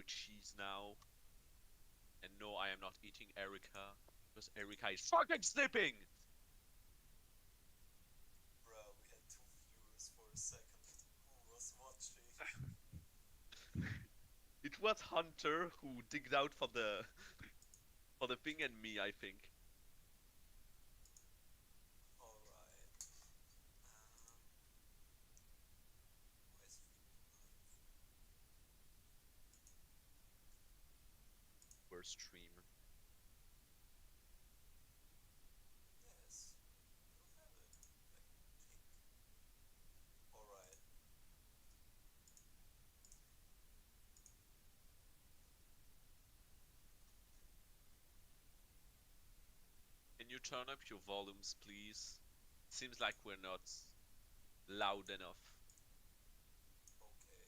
cheese now. And no, I am not eating Erica. Because Erica is fucking sleeping! Bro, we had 2 viewers for a second. Who was watching? It was Hunter who digged out for the thing and me, I think. Alright. Why is We're stream. Yes. You have it. Like, pink. Alright. Can you turn up your volumes, please? Seems like we're not loud enough. Okay.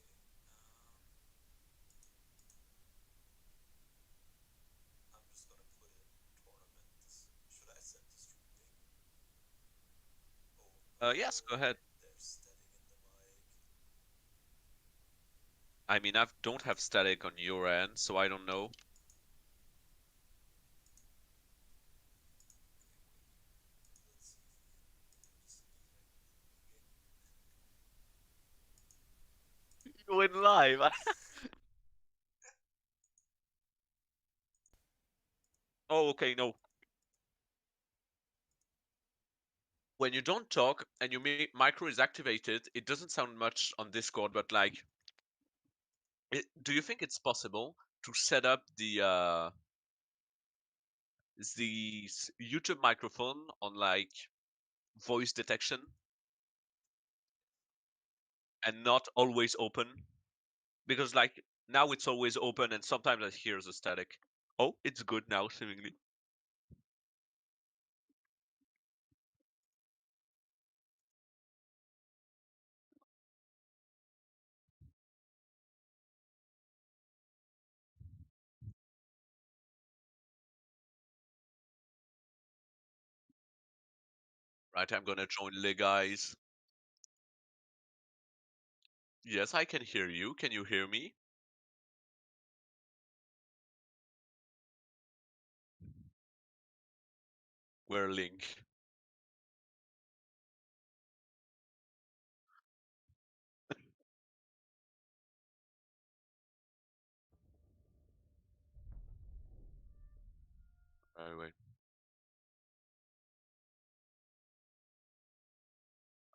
I'm just gonna put in tournaments. Should I set the stream thing? Oh, Yes, go ahead. there's static in the mic. I mean, I don't have static on your end, so I don't know. Let's see if this effect You went live. Oh, okay, no. When you don't talk and your micro is activated, it doesn't sound much on Discord, but like, do you think it's possible to set up the YouTube microphone on like voice detection and not always open? Because like now it's always open and sometimes I hear the static. Oh, it's good now, seemingly. Right, I'm gonna join the guys. Yes, I can hear you. Can you hear me? Where Link? Wait.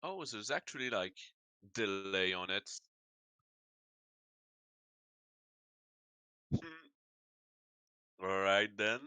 Oh, there's actually like delay on it. All right then.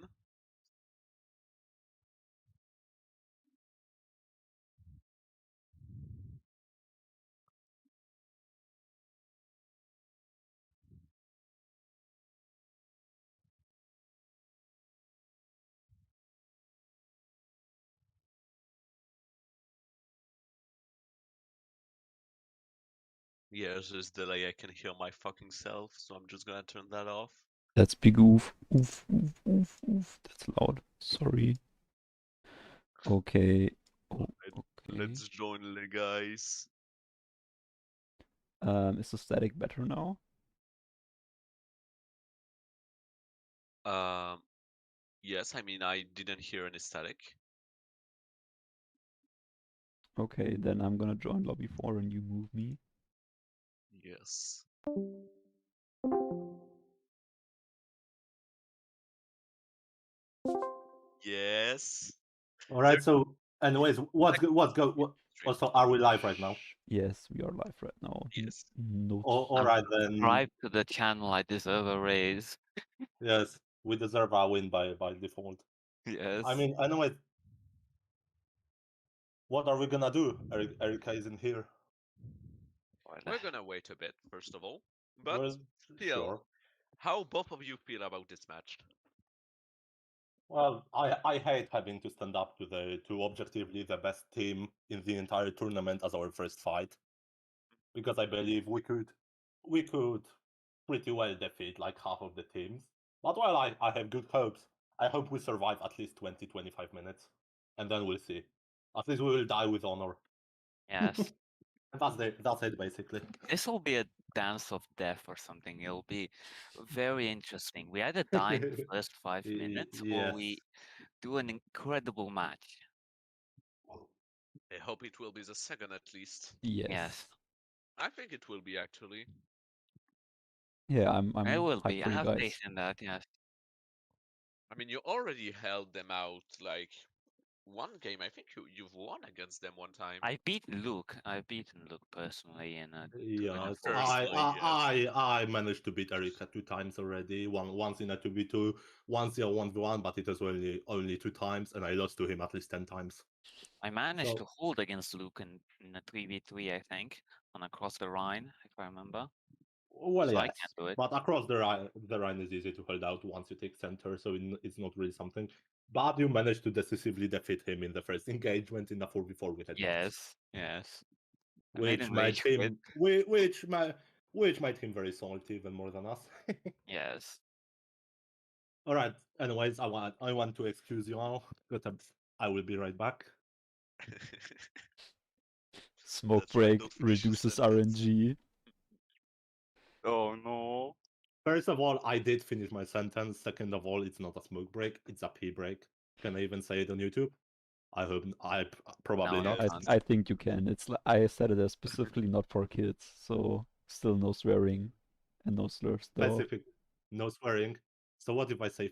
Yes, there's delay. I can hear my fucking self, so I'm just gonna turn that off. That's big oof. Oof, oof, oof, oof. That's loud. Sorry. Okay. Oh, okay. Let's join the guys. Is the static better now? Yes, I mean I didn't hear any static. Okay, then I'm gonna join lobby 4 and you move me. Yes. Yes. All right. So, anyways, so are we live right now? Yes, we are live right now. Yes. Note. All right then. Subscribe to the channel. I deserve a raise. Yes, we deserve our win by default. Yes. I mean, anyways, what are we gonna do? Erica isn't here. We're gonna wait a bit, first of all. But Well, still, sure. how both of you feel about this match? Well, I hate having to stand up to objectively the best team in the entire tournament as our first fight, because I believe we could pretty well defeat like half of the teams. But well, I have good hopes. I hope we survive at least 20-25 minutes, and then we'll see. At least we will die with honor. Yes. That's it basically. This will be a dance of death or something. It'll be very interesting. We either die in the first 5 minutes or Yes. we do an incredible match. I hope it will be the second at least. Yes. Yes. I think it will be actually. Yeah, I'm It will hyped be. for I you have guys. faith in that, yes. I mean, you already held them out like one game. I think you've won against them one time. I've beaten Luke personally in a 2.5 Yes, Personally, yes. I managed to beat Erika 2 times already. Once in a 2v2, once in a 1v1, but it was only 2 times, and I lost to him at least 10 times. I managed to So, hold against Luke in a 3v3, I think, on Across the Rhine, if I remember. well, So I yes, can do it. but across the Rhine is easy to hold out once you take center, so it's not really something. But you managed to decisively defeat him in the first engagement in a 4v4 with headbutts. Yes. I made Which him made rage quit. him which made him very salty even more than us. Yes. All right. Anyways, I want to excuse you all, but I will be right back. Smoke That's right, break don't finish your reduces sentence. RNG. Oh no. First of all, I did finish my sentence. Second of all, it's not a smoke break; it's a pee break. Can I even say it on YouTube? I hope probably No, you not. I can't. I think you can. It's I said it as specifically not for kids, so still no swearing and no slurs though. Specific, no swearing. So what if I say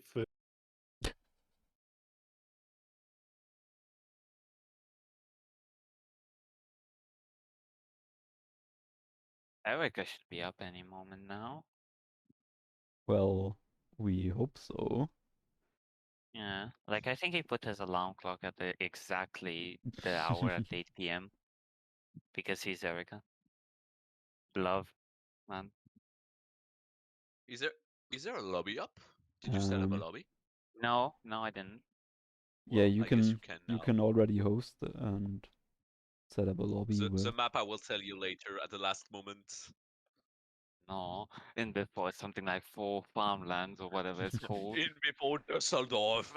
Erica should be up any moment now. Well, we hope so. Yeah. Like I think he put his alarm clock at exactly the hour at 8 p.m. because he's Erica. Love, man. Is there a lobby up? Did you set up a lobby? No, I didn't. Yeah, Well, you I guess you can can now. already host and set up a lobby The with. map I will tell you later at the last moment. No. In before something like 4 farmlands or whatever it's called. In before Düsseldorf.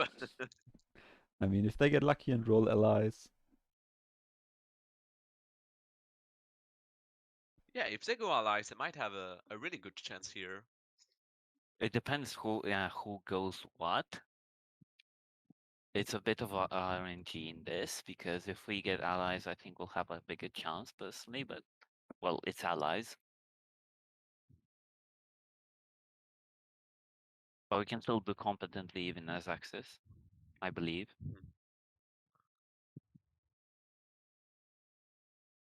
I mean, if they get lucky and roll allies. Yeah, if they go allies, they might have a really good chance here. It depends who goes what. It's a bit of a RNG in this because if we get allies, I think we'll have a bigger chance personally. But well, it's allies. But we can still do competently even as Axis, I believe.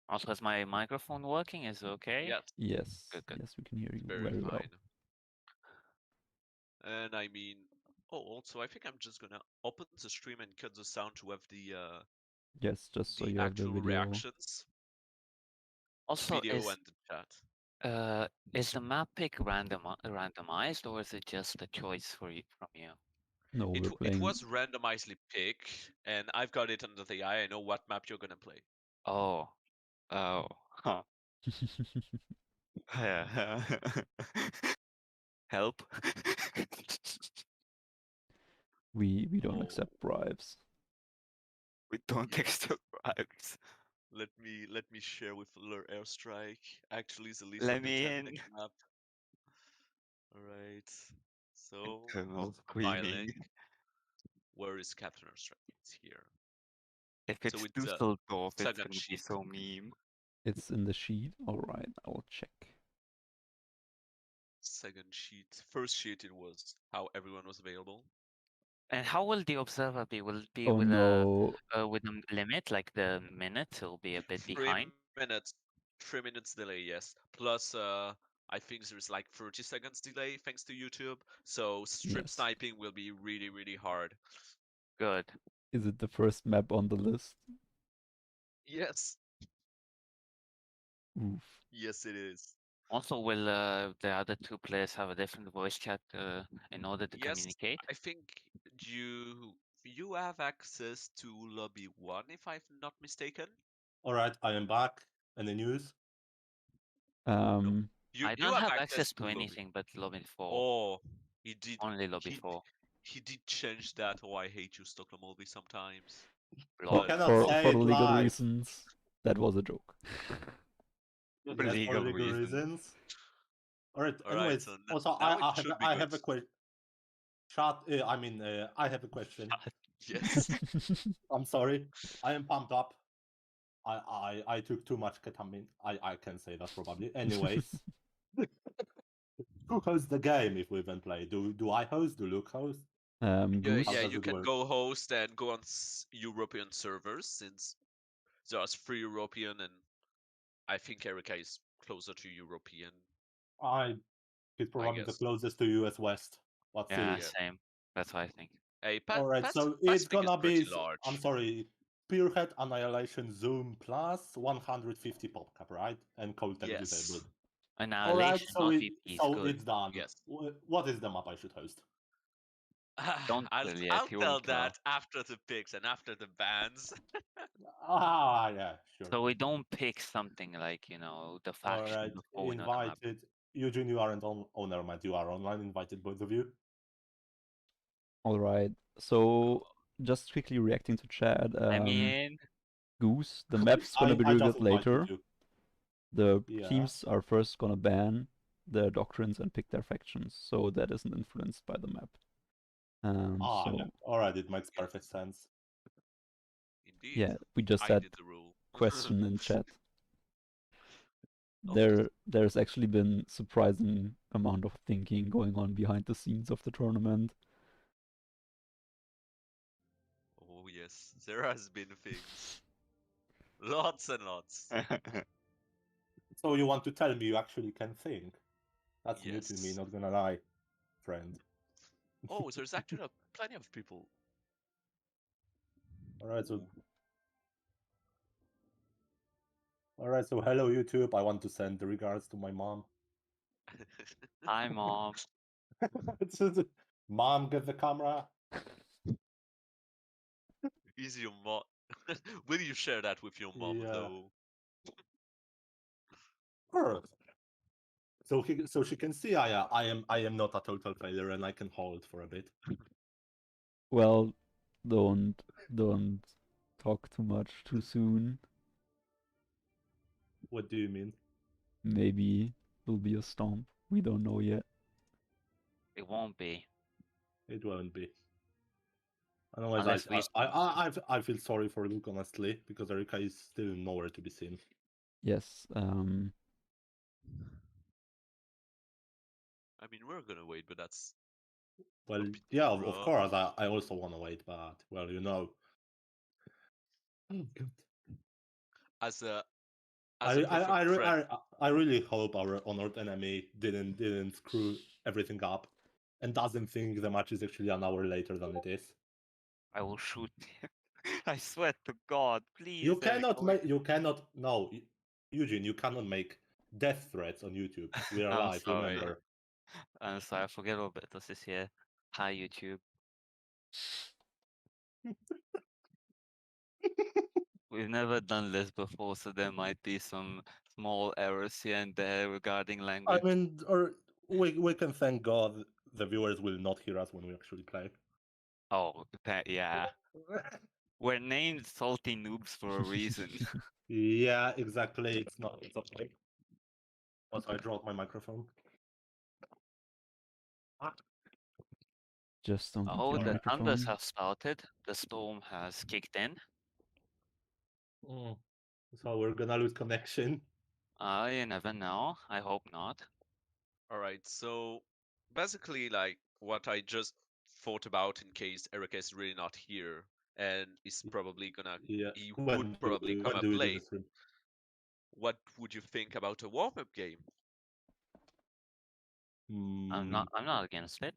Also, is my microphone working? Is it okay? Yes, Yes. Good. Yes, we can hear you very very well. fine. And I mean, also I think I'm just gonna open the stream and cut the sound to have the Yes, just so you have the actual video. reactions, Also, video and the chat. is the map pick randomized or is it just a choice for you from you? No, we're It playing. was randomizely picked, and I've got it under the eye. I know what map you're gonna play. Oh, huh. Yeah. Help. we don't Oh. accept bribes. We don't Yeah. accept bribes. Let me share with Lure Airstrike. Actually, the list Let of the me 10 in. next map. All right. So Internal my screaming. link. Where is Captain Airstrike? It's here. If So it's it's Dusseldorf, it's second gonna be sheet. so meme. It's in the sheet. All right, I'll check. Second sheet. First sheet it was how everyone was available. And how will the observer be? Will it be Oh with no. a limit, like the minutes? It'll be a bit 3 behind. minutes. 3 minutes delay, yes. Plus I think there's like 30 seconds delay thanks to YouTube. So strip Yes. sniping will be really, really hard. Good. Is it the first map on the list? Yes. Oof. Yes, it is. Also, will the other 2 players have a different voice chat in order to Yes, communicate? I think you have access to lobby 1 if I'm not mistaken. all right, I am back. Any news? You I you don't have have access access to to lobby. anything but lobby 4. Oh, he did. Only lobby 4. He did change that. Oh, I hate you, Stockholm Olby, sometimes. You Lol. cannot For say the it legal live. reasons, that was a joke. Yes, For for legal legal reasons. reasons. Alright, All right, anyways, so also now it I have should be I good. have a question. I have a question. Yes. I'm sorry. I am pumped up. I took too much ketamine. I can say that probably. Anyways, who hosts the game if we even play? Do I host? Do Luke host? Yeah, Goose. yeah, does you it can work? go host and go on European servers since there's free European and I think Erica is closer to European. He's probably the guess. closest to US West. But still. Yeah, Yeah. same. That's what I think. Hey, Alright, so Pacific it's is gonna pretty be large. I'm sorry, Spearhead Annihilation Zoom plus 150 PopCap, right? And cold tech Yes. disabled. Alright, Annihilation so on VP is good. it's done. Yes. What is the map I should host? Don't I'll tell yet, I'll he tell won't tell. that after the picks and after the bans. Yeah, sure. So we don't pick something like, the faction Alright, before we know the map. invited. Eugene, you aren't on. Oh, never mind. You are online. Invited both of you. All right. So just quickly reacting to chat. I mean, Goose. The map's gonna be I just revealed invited later. you. The Yeah. teams are first gonna ban their doctrines and pick their factions, so that isn't influenced by the map. So Yeah. Alright, it makes perfect sense. Indeed. yeah, we just I had did the rule. question in chat. Oh, There's actually been surprising amount of thinking going on behind the scenes of the tournament. oh yes, there has been things. Lots and lots. So you want to tell me you actually can think? That's new to me. Yes. Not gonna lie, friend. Oh, there's actually plenty of people. Alright, so Ooh. Alright, so hello YouTube. I want to send the regards to my mom. hi mom. Mom, get the camera. Is your mom? Will you share that with your mom Yeah. though? Sure. So she can see I am not a total failure and I can hold for a bit. Well, don't talk too much too soon. What do you mean? Maybe it'll be a stomp. We don't know yet. It won't be. It won't be. Otherwise, Unless we I feel sorry for Luke honestly because Erika is still nowhere to be seen. Yes. I mean, we're gonna wait, but that's Well, bit yeah, of rough. course. I also want to wait, but well, you know. Oh, God. As a perfect friend. I really hope our honored enemy didn't screw everything up and doesn't think the match is actually an hour later than it is. I will shoot him. I swear to God, please. You cannot make. You cannot. No, Eugene, you cannot make death threats on YouTube. We are I'm live. sorry. Remember. I'm sorry, I forget Roberto is here. Hi YouTube. We've never done this before, so there might be some small errors here and there regarding I language. mean, or we can thank God the viewers will not hear us when we actually play. Oh, yeah. We're named Saltynoobs for a reason. Yeah, exactly. It's not. It's okay. Also, I dropped my microphone. Just don't Oh, eat your the thunders microphone. have started. The storm has kicked in. So we're gonna lose connection. You never know. I hope not. All right, so basically, like what I just thought about in case Erica is really not here and is probably gonna, Yeah. he would probably come When up do we do the late. stream? What would you think about a warm-up game? I'm not against it.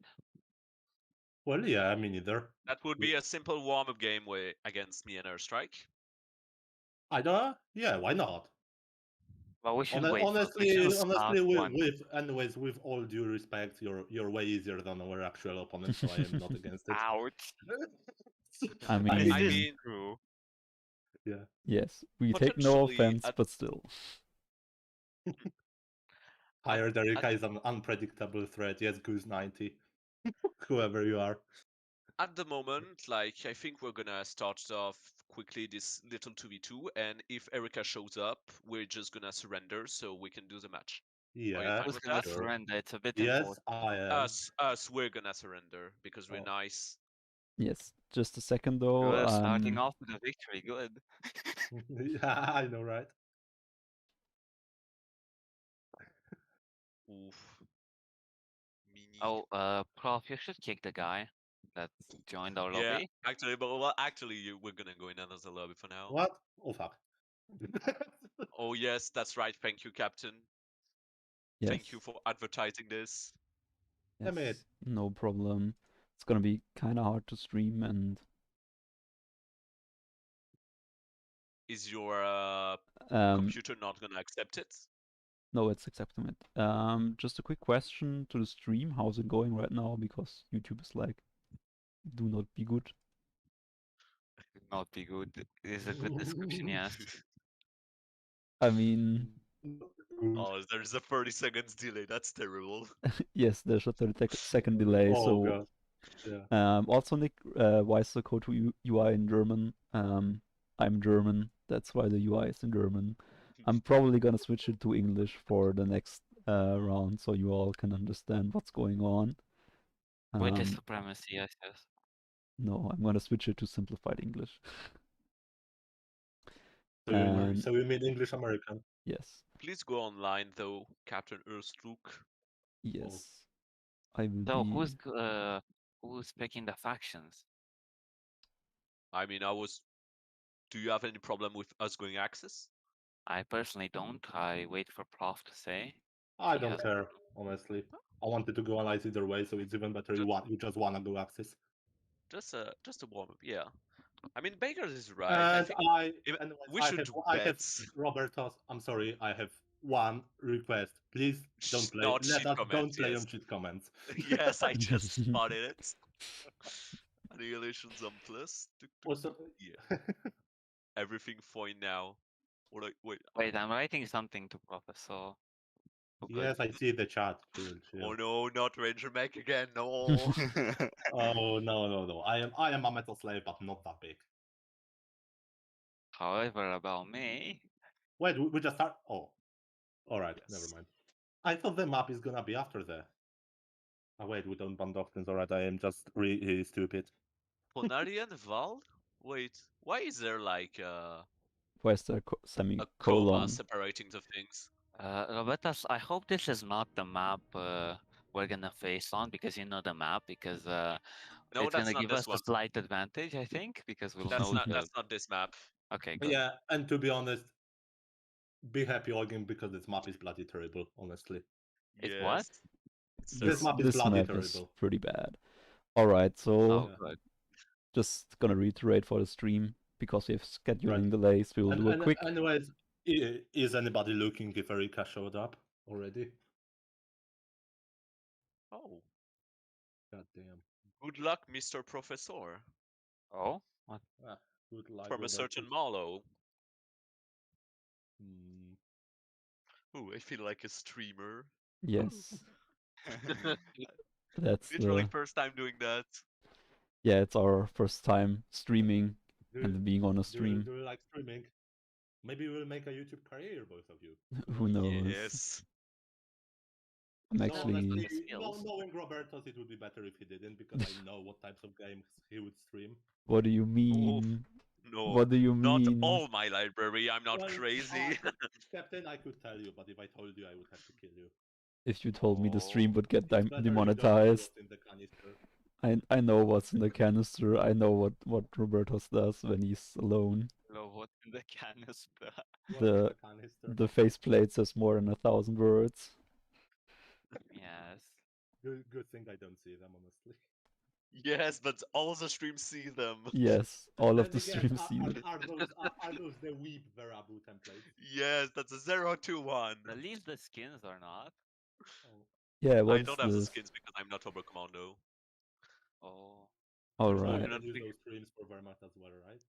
Well, yeah, I mean, either. That would be a simple warm-up game against me and Airstrike. I don't. Yeah, why not? But we should wait. We Honestly, should start one. anyways, with all due respect, you're way easier than our actual opponent, so I am not against it. Ouch. I This mean, is true. Yeah. yes, we take no Potentially offense, at- but still. Hired Erika is an unpredictable threat. Yes, Goose 90. Whoever you are. At the moment, like I think we're gonna start off quickly this little 2v2, and if Erica shows up, we're just gonna surrender so we can do the match. Are you Yeah, fine Who's with gonna that? sure. surrender? It's a bit Yes, important. I am. Us, we're gonna surrender because we're Oh. nice. Yes, just a second though. Good, starting off with a victory. Good. Yeah, I know, right? Oof. Me need. Oh, Prof, you should kick the guy that joined our Yeah, lobby. actually, but well, actually, we're gonna go in another lobby for now. What? Oh fuck. Oh yes, that's right. Thank you, Captain. yes, Thank you for advertising this. Damn it. yes, no problem. It's gonna be kind of hard to stream, and Is your um, computer not gonna accept it? no, it's accepting it. Just a quick question to the stream. How's it going right now? Because YouTube is like, do not be good. Not be good. Is a good description, yes. I mean, Oh, there's a 30 seconds delay. That's terrible. yes, there's a 30-second delay. Oh So, god. Yeah. also Nick, why is the code to UI in German? I'm German. That's why the UI is in German. I'm probably gonna switch it to English for the next round, so you all can understand what's going on. British supremacy, yes, yes. No, I'm gonna switch it to simplified English. So you, And so you mean English American? yes, Please go online though, Captain Erstruck. yes, I will So be. who's picking the factions? I mean, do you have any problem with us going access? I personally don't. I wait for Prof to say. I He don't has- care, honestly. I wanted to go allies either way, so it's even better you just wanna go Axis. Just a warm up, yeah. I mean, Baker is right. I And think anyways, we should do I have bets. Robertos. I'm sorry, I have one request. Please don't play. Not Let cheat us comments, don't play yes. on cheat comments. Yes, I just spotted it. Annihilations on plus. Tuk, tuk, Also, tuk. Yeah, everything fine now. Or like, wait. Wait, I'm writing something to Professor. Oh, good. yes, I see the chat. Chill, Oh chill. no, not Ranger Mech again. No. Oh no. I am a metal slave, but not that big. However, about me, Wait, we just start. Oh, all right. Never Yes. mind. I thought the map is gonna be after the. Oh wait, we don't ban doctrines. All right, I am just really stupid. Ponari and Val? Wait, why is there like Where's the a comma semicolon? separating the things? Robertas, I hope this is not the map we're gonna face on because you know the map because No, it's that's gonna not give this us one. a slight advantage, I think, because we'll That's know not the. that's not this map. Okay, good. Yeah, and to be honest, be happy again because this map is bloody terrible. Honestly, It's what? Yes. It's this terrible. map is This bloody map is terrible. pretty bad. All right, so Oh, Yeah. good. just gonna reiterate for the stream because we have scheduling Right. delays. We will do a And quick. anyways, is anybody looking if Erika showed up already? Oh, God damn. good luck, Mr. Professor. Oh, what? Ah, good luck, From a certain Robertus. Marlow. Hmm. Ooh, I feel like a streamer. Yes, that's Literally the. first time doing that. Yeah, it's our first time streaming Do, and being on a do, stream. do you like streaming? Maybe we'll make a YouTube career, both of you. Who knows? Yes. I'm No, actually. honestly, the skills. Knowing Robertos, it would be better if he didn't because I know what types of games he would stream. What do you Oh, mean? no. What do you Not mean? all my library. I'm not Well, crazy. Captain, I could tell you, but if I told you, I would have to kill you. If you told me the stream would get It's better you don't know demonetized, what's in the canister. I know what's in the canister. I know what Robertos does when he's alone. Hello, what's in the canister? What's in The the canister? the faceplate says more than 1,000 words. Yes. Good thing I don't see them, honestly. Yes, but all the streams see them. Yes, all of Then the again, streams see them. are those the Weeb Verabu templates? Yes, that's a 021. At least the skins are not. Oh, Yeah, I what is don't have the this? skins because I'm not Ober Commando. Oh. All you're still right. gonna Not use big- those streams for Wehrmacht as well, right?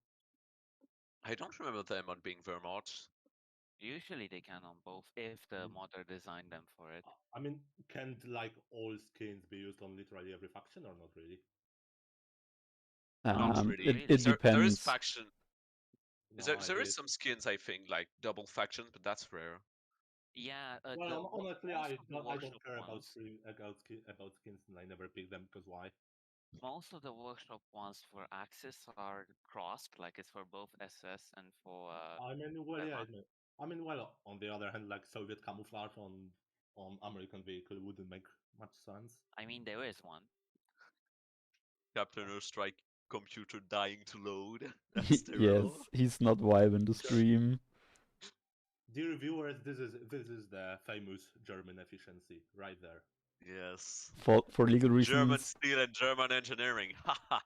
I don't remember them on being Vermont. Usually they can on both if the modder designed them for it. I mean, can't like all skins be used on literally every faction or not really? Not Um, really. It really. There is depends. faction. Is No, there I there is did. some skins I think like double factions, but that's rare. Yeah, Well, honestly, most of the I don't workshop care about ones, about skins, and I never pick them because why? most of the workshop ones for Axis are crossed, like it's for both SS and for I mean, well, yeah, Wehrmacht. well, on the other hand, like Soviet camouflage on American vehicle wouldn't make much sense. I mean, there is one. Captain Strike computer dying to load. That's Yes, terrible. he's not vibing the stream. Dear viewers, this is the famous German efficiency right there. Yes. For legal German reasons, steel and German engineering. Haha.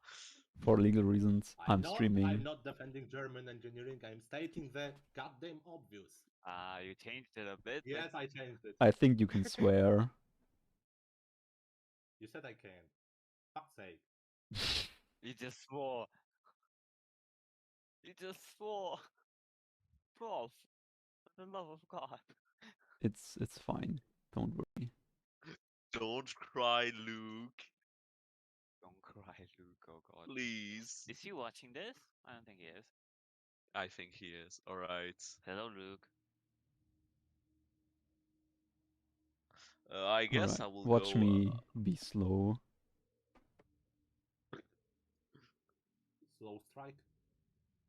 I'm streaming. I'm not defending German engineering. I'm stating the goddamn obvious. You changed it a bit. Yes, I changed it. I think you can swear. You said I can. Fuck's sake. You just swore. You just swore. Prof, for the love of God. It's fine. Don't worry. Don't cry, Luke. Don't cry, Luke. Oh God. Please. Is he watching this? I don't think he is. I think he is. Alright. Hello, Luke. I guess Alright, I will watch go. me be slow. Slow strike.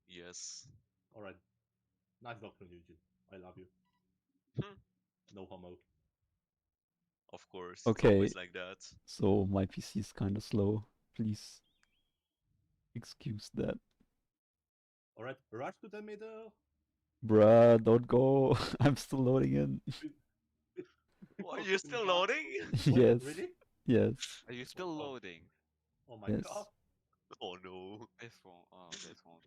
Yes. Alright. Nice doctor, Eugene. I love you. Hmm. No homo. Of course. It's Okay, always like that. so my PC is kind of slow. Please excuse that. Alright, rush to the middle. Bruh, don't go. I'm still loading in. What, you're still loading? Wait, Yes. really? Yes. Are you still loading? Oh my Yes. god. Oh no. This won't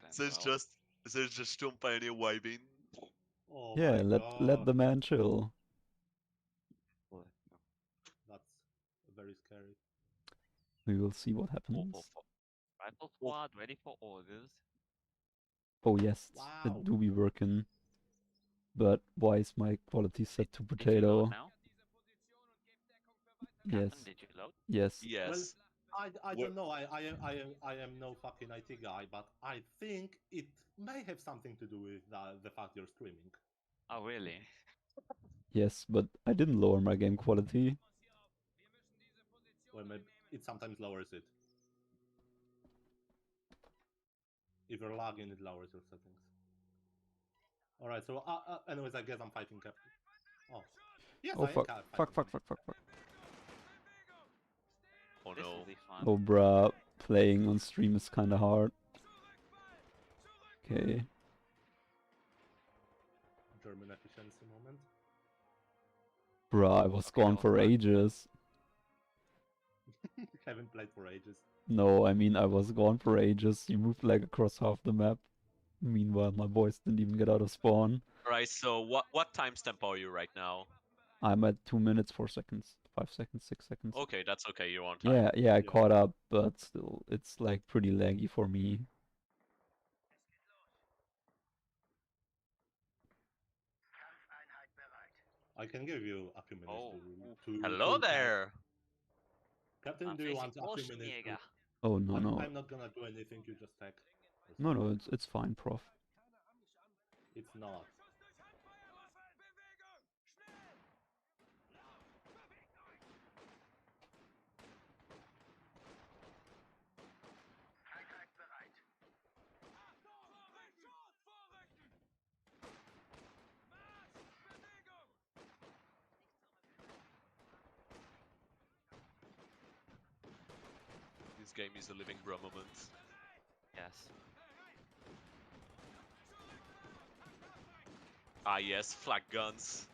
end There's well. just Tom Pioneer vibing. Oh Yeah, my let god. the man chill. What? That's very scary. We will see what Oh, happens. Rifle squad ready for orders. Oh yes, it Wow. do be working. But why is my quality set to Did you load potato? now? Yes. Captain, did you load? Yes. Well, yes. I We're- don't know. I am no fucking IT guy, but I think it may have something to do with the fact you're streaming. Oh, really? Yes, but I didn't lower my game quality. Well, maybe it sometimes lowers it. If you're lagging, it lowers your settings. All right. So, anyways, I guess I'm fighting Captain. Oh, yes, Oh I am fuck. fighting. Fuck, fuck, fuck, fuck, fuck. Oh This will no. be fun. Oh bruh, playing on stream is kinda hard. Okay. German efficiency moment. Bruh, I was Okay, that gone was for fun. ages. Haven't played for ages. No, I mean I was gone for ages. You moved like across half the map. Meanwhile, my boys didn't even get out of spawn. Alright, so what timestamp are you right now? I'm at 2 minutes, 4 seconds, 5 seconds, 6 seconds. Okay, that's okay, you're on time. Yeah, I Yeah. caught up, but still, it's like pretty laggy for me. I can give you a few minutes Oh, to Hello to there! Captain, I'm do you facing want a few minutes to? Großschmiede. Oh no, no, I'm not gonna do anything. You just take. no, it's fine, prof. It's not. This game is a living bro moment. Yes. Ah yes, flak guns.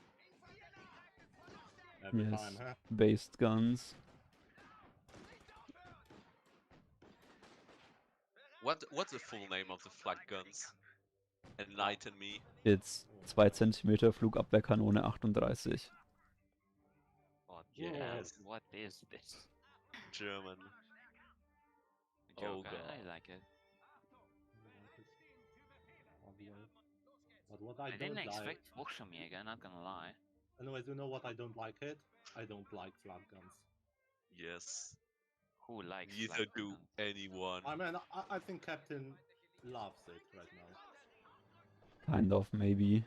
Every Yes, time, huh? based guns. What's the full name of the flak guns? Enlighten me. It's 2 cm Flugabwehrkanone 38. God, Yes. what is this? German. Joke, Oh I god. like it. But what I I didn't don't like. expect Großschmiede, not gonna lie. Anyways, you know what I don't like it? I don't like flat guns. Yes. Who likes Neither flag do guns? anyone. I mean, I think Captain loves it right now. Kind of, maybe.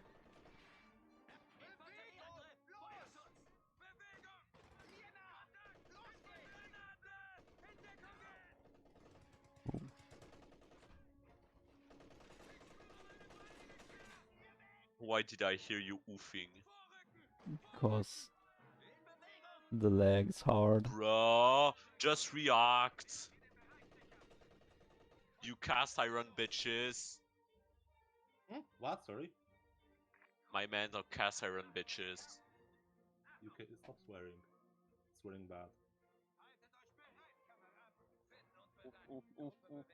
Why did I hear you oofing? Because the lag is hard. Bruh, just react. You cast iron bitches. What? Sorry? My man are cast iron bitches. You can stop swearing. Swearing bad. Oof, oof, oof, oof.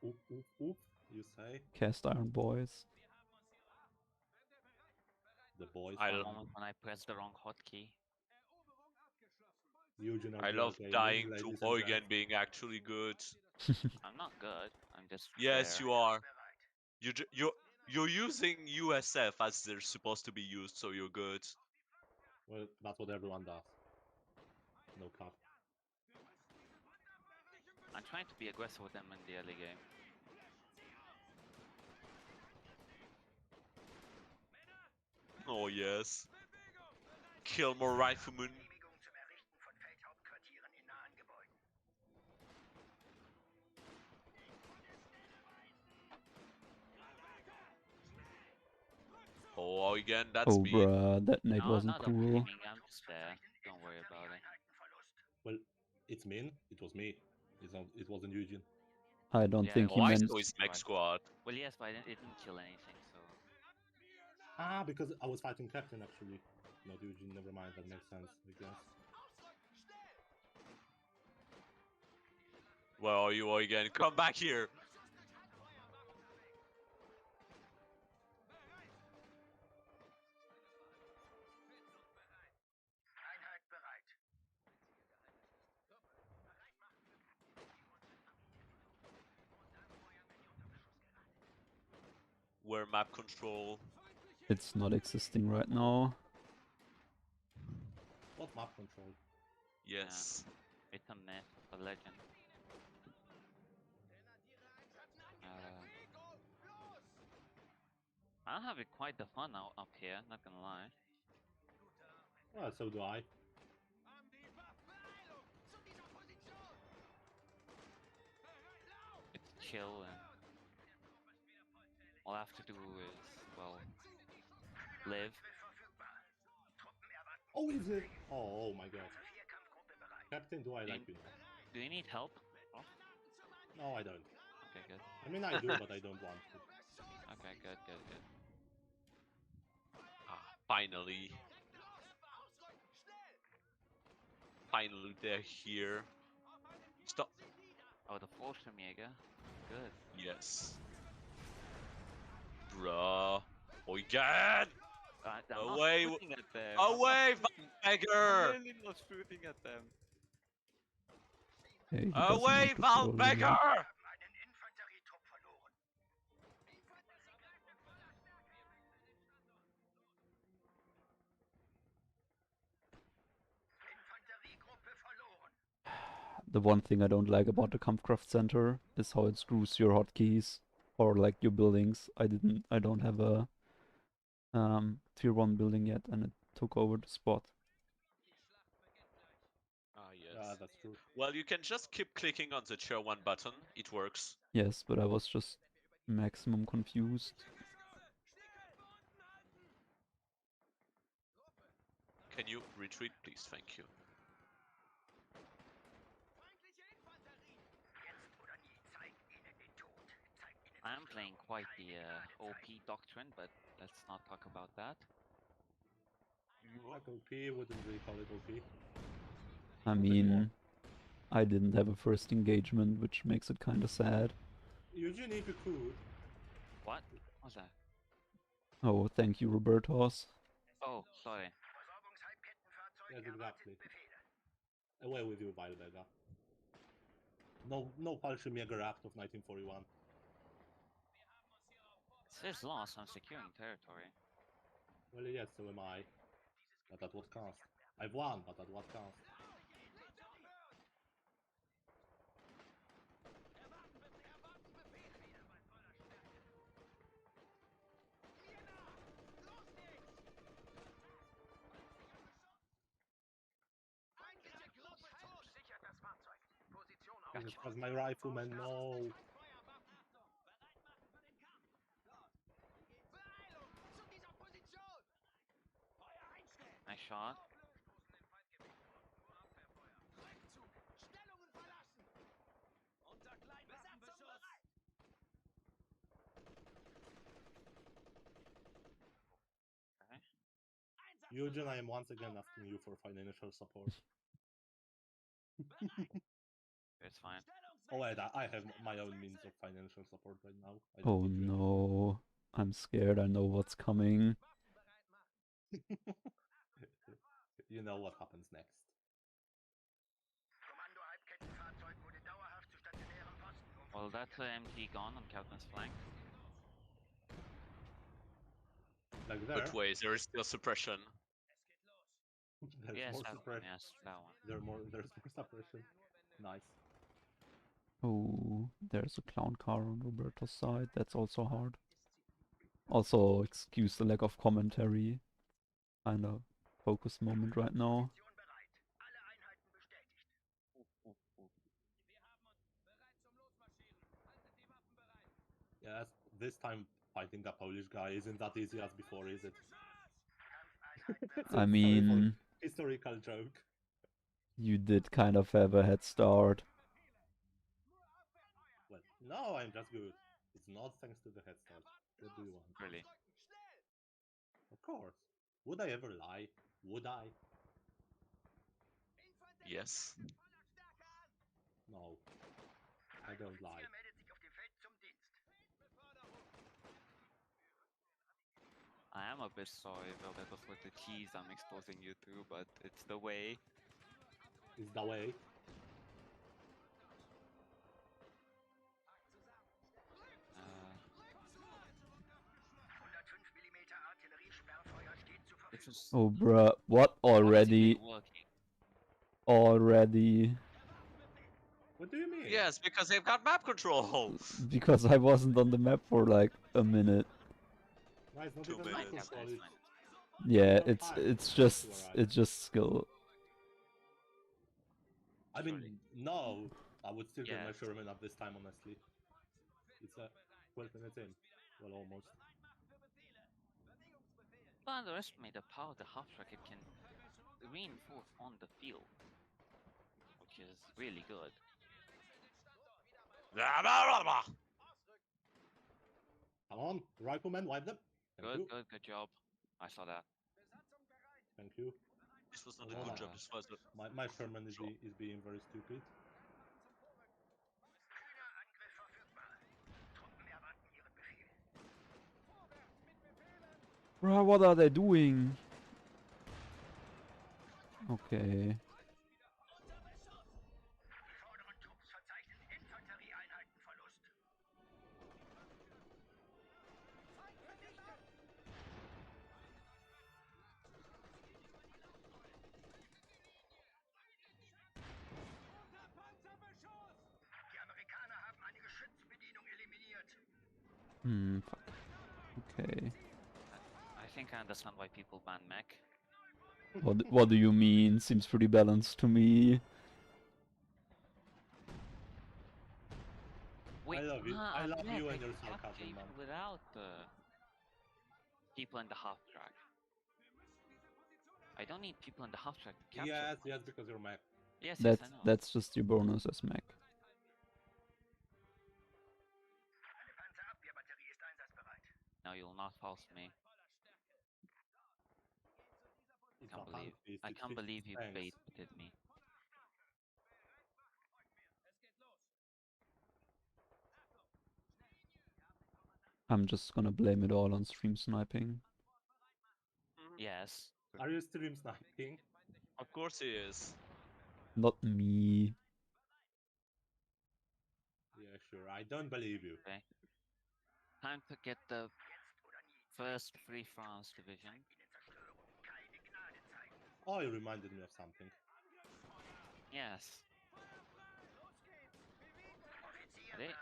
Oof, oof, oof, you say? Cast iron boys. The boys. I The l- moment when I press the wrong hotkey. Eugen I love RDL gaming, dying to ladies and Eugen gents. being actually good. I'm not good. I'm just Yes, fair. you are. You're using USF as they're supposed to be used, so you're good. Well, that's what everyone does. No cap. I'm trying to be aggressive with them in the early game. Oh yes. Kill more riflemen. Oh, again, that's Oh, me. bruh, that nade No, I'm wasn't not cool. blaming. I'm just there. Don't worry about it. Well, it's mean. It was me. It wasn't Eugen. I don't Yeah, think Oh, he I meant. saw his mech Right. squad. Well, yes, but it didn't kill anything, so. Ah, because I was fighting Captain actually. Not Eugen, never mind, that makes sense, I guess. Where are you again? Come back here. Where map control? It's not existing right now. What map control? Yes. It's a myth, a legend. I'm having quite the fun out up here, not gonna lie. Well, so do I. It's chill and all I have to do is, well, live. Oh, is it? Oh my god. Captain, do I Do you, like you now? do you need help? Oh, No, I don't. okay, good. I mean, I do, but I don't want to. Okay, good, good, good. Finally. Finally, they're here. Stop. Oh, the Fallschirmjäger. Good. Yes. Bruh. Again! I'm not Away! shooting at them. Away, I'm Valbeggar! really not shooting at them. Hey, he doesn't Away, want to troll you yet. Valbeggar! The one thing I don't like about the Kampfkraft Center is how it screws your hotkeys or like your buildings. I don't have a tier 1 building yet, and it took over the spot. Ah, yes. Yeah, that's true. Well, you can just keep clicking on the tier 1 button. It works. Yes, but I was just maximum confused. Can you retreat, please? Thank you. I'm playing quite the OP doctrine, but let's not talk about that. Like OP, wouldn't really call it OP. I Not anymore. mean, I didn't have a first engagement, which makes it kind of sad. Eugen, if you could. What? What's that? Oh, thank you, Robertos. Oh, sorry. Yes, exactly. Away with you, Valbega. No Fallschirmjäger Act of 1941. It says loss, I'm securing territory. Well, yes, so am I. But at what cost? I've won, but at what cost? got Yes, you. because my rifleman, no. Nice shot. Okay. Eugen, I am once again asking you for financial support. It's fine. Oh wait, I have my own means of financial support right now. I don't Oh need you no. I'm scared. I know what's coming. anymore. You know what happens next. Well, that's the MG gone on Captain's flank. Like there, But wait, there is still suppression. there's Yes, more that one. suppression. Yes, that one. There's more suppression. Nice. Oh, there's a clown car on Roberto's side. That's also hard. Also, excuse the lack of commentary. Kind of focus moment right now. Yes, this time fighting a Polish guy isn't that easy as before, is it? I Sorry for mean, historical joke. you did kind of have a head start. Well, no, I'm just good. It's not thanks to the head start. What do you want? Really. Of course. Would I ever lie? Would I? Yes. No. I don't lie. I am a bit sorry, Roberto, for the cheese I'm exposing you to, but it's the way. It's the way. This is Oh, bruh. What? obviously Already? working. Already? What do you mean? Yes, because they've got map control. Because I wasn't on the map for like a minute. No, it's not 2 even Fine, map minutes. Captain, control. it's It's fine. Yeah, your it's time it's to just arrive. skill. I mean, Surely. no, I would still get my Yes. Sherman at this time, honestly. It's a 12 minutes in. Well, almost. Don't underestimate the power of the half track. It can reinforce on the field, which is really good. Blah, blah, blah, blah. Come on, rifleman, wipe them. Thank you. Good job. I saw that. Thank you. This was not Oh, a good no. job. This was a My Sherman is, Sure. is being very stupid. Bruh, what are they doing? Okay. Fuck. Okay. I think I understand why people ban mech. What do you mean? Seems pretty balanced to me. Wait, I love you. I love mech, you I and your can capture sarcasm, even man. without the people in the half track. I don't need people in the half track to capture. Yes, points. yes, because you're mech. Yes, That's I know. that's just your bonus as mech. No, you'll not false me. It's Can't a believe. tank beast. I It can't fits believe you tanks. baited me. I'm just gonna blame it all on stream sniping. Yes. Are you stream sniping? Of course he is. Not me. Yeah, sure. I don't believe you. Okay. Time to get the first Free France division. Oh, you reminded me of something. Yes. Are they?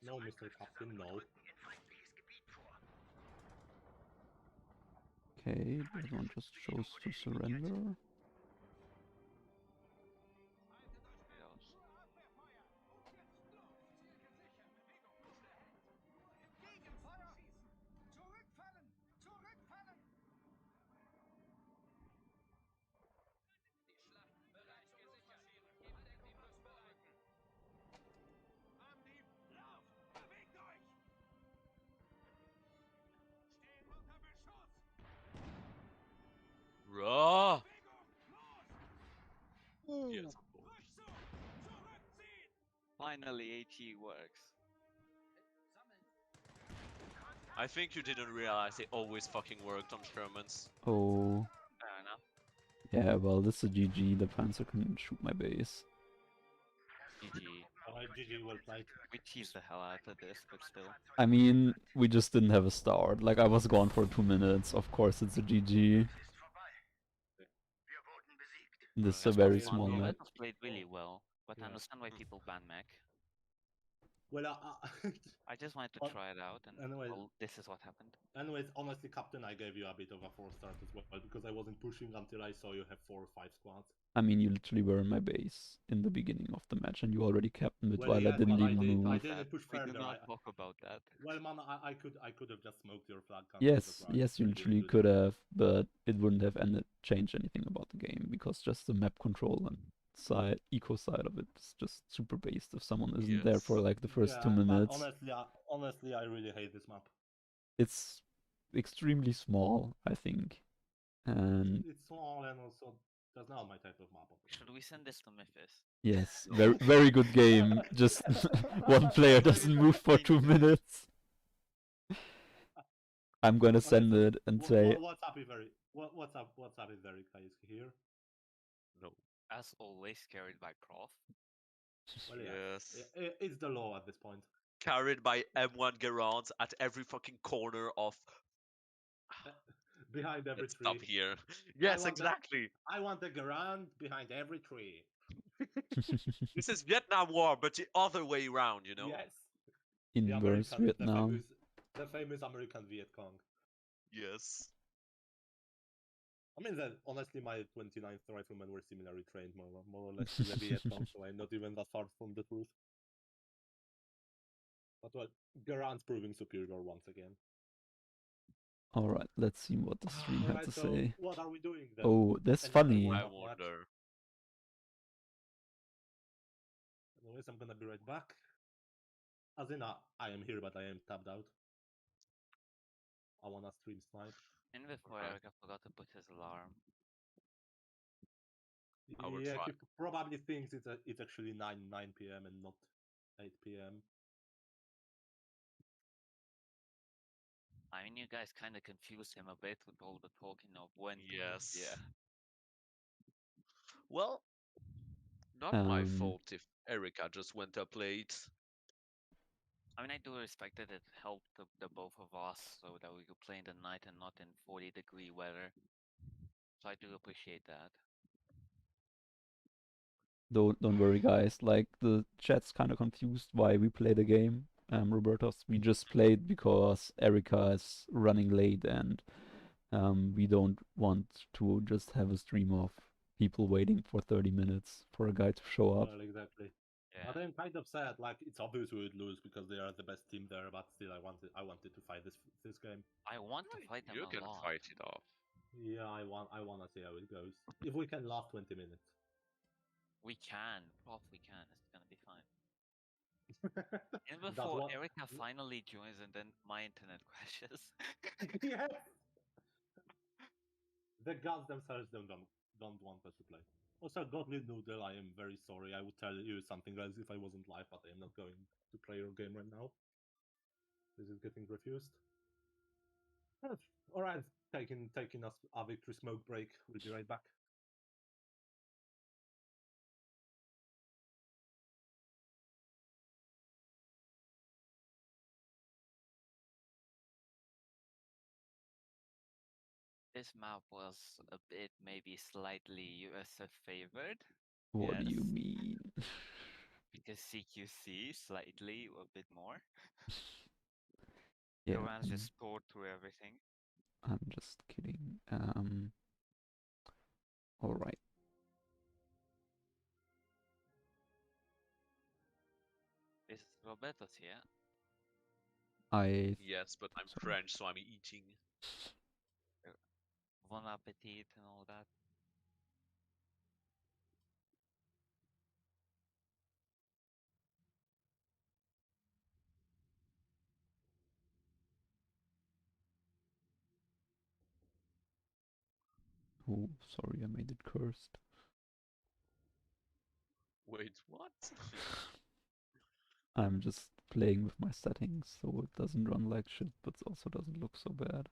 No, Mr. Captain, no. Okay, that one just chose to surrender. Raw. Yes, of course. Finally, AT works. I think you didn't realize it always fucking worked on Shermans. Oh, Fair enough. yeah, well, this is a GG. The Panzer can shoot my base. GG. Alright, GG, well played. We teased the hell out of this, but still. I mean, we just didn't have a start. Like, I was gone for 2 minutes. Of course, it's a GG. This is a very Sorry, small Roberto. map. Roberto's played really well, but I Yeah. understand why people ban mech. Well, I just wanted to Oh, try it out, and anyway. well, this is what happened. anyways, honestly, Captain, I gave you a bit of a 4 star as well because I wasn't pushing until I saw you have 4 or 5 squads. I mean, you literally were in my base in the beginning of the match, and you already captained it Well, while I yes, didn't but I even did. move. I didn't push We further. do not talk about that. Well, man, I could have just smoked your flag. Yes, that's why yes, you I didn't literally do could that. have, but it wouldn't have changed anything about the game because just the map control and eco side of it is just super based if someone isn't there for Yes. like the first Yeah, 2 but minutes. honestly, I really hate this map. It's extremely small, I think, and It's small and also that's not my type of map. Should we send this to Memphis? yes, No. very very good game. Just one player doesn't move for 2 minutes. I'm gonna send it and say, WhatsApp is very WhatsApp is very case here. No. As always, carried by Prof. Well, yeah, Yes. it's the law at this point. Carried by M1 Garant at every fucking corner of. Behind every Let's tree. stop here. Yes, want that. exactly. I want the Garand behind every tree. This is Vietnam War, but the other way around, you know? Yes. inverse Vietnam. The famous American Viet Cong. Yes. I mean, that honestly, my 29th riflemen were similarly trained, more or less to the Viet Cong, so I'm not even that far from the truth. But well, Garand's proving superior once again. Alright, let's see what the stream had to Alright, so say. what are we doing then? Oh, that's Any funny. other I warm-up match? wonder. Anyways, I'm gonna be right back. As in, I am here, but I am tapped out. I wanna stream snipe. And before Okay. Erica forgot to put his alarm. I will Yeah, try. he probably thinks it's actually 9 p.m. and not 8 p.m. I mean, you guys kind of confused him a bit with all the talking of when. Yes. Yeah. Well, not my fault if Erica just went up late. I mean, I do respect that it helped the both of us so that we could play in the night and not in 40-degree weather. So I do appreciate that. Don't worry, guys. Like, the chat's kind of confused why we play the game. Robertos, we just played because Erica is running late and we don't want to just have a stream of people waiting for 30 minutes for a guy to show up. Well, exactly. Yeah. But I'm kind of sad. Like, it's obvious we would lose because they are the best team there. But still, I wanted to fight this game. I want to fight them You a can lot. fight it off. Yeah, I wanna see how it goes. If we can last 20 minutes. We can. Prof, we can. It's gonna be fine. And That's before what- Erica finally joins and then my internet crashes. Yes. The gods themselves don't want us to play. Also, Godly Noodle, I am very sorry. I would tell you something else if I wasn't live, but I am not going to play your game right now. This is getting refused. Alright, taking us a victory smoke break. We'll be right back. This map was a bit, maybe slightly USF favored. What do you Yes. mean? Because CQC slightly a bit more. Yeah, Goran's just poured through everything. I'm just kidding. All right. Is Roberto's here? Yes, but I'm Sorry. French, so I'm eating. Bon appetit and all that. Oh, sorry, I made it cursed. Wait, what? I'm just playing with my settings so it doesn't run like shit, but also doesn't look so bad.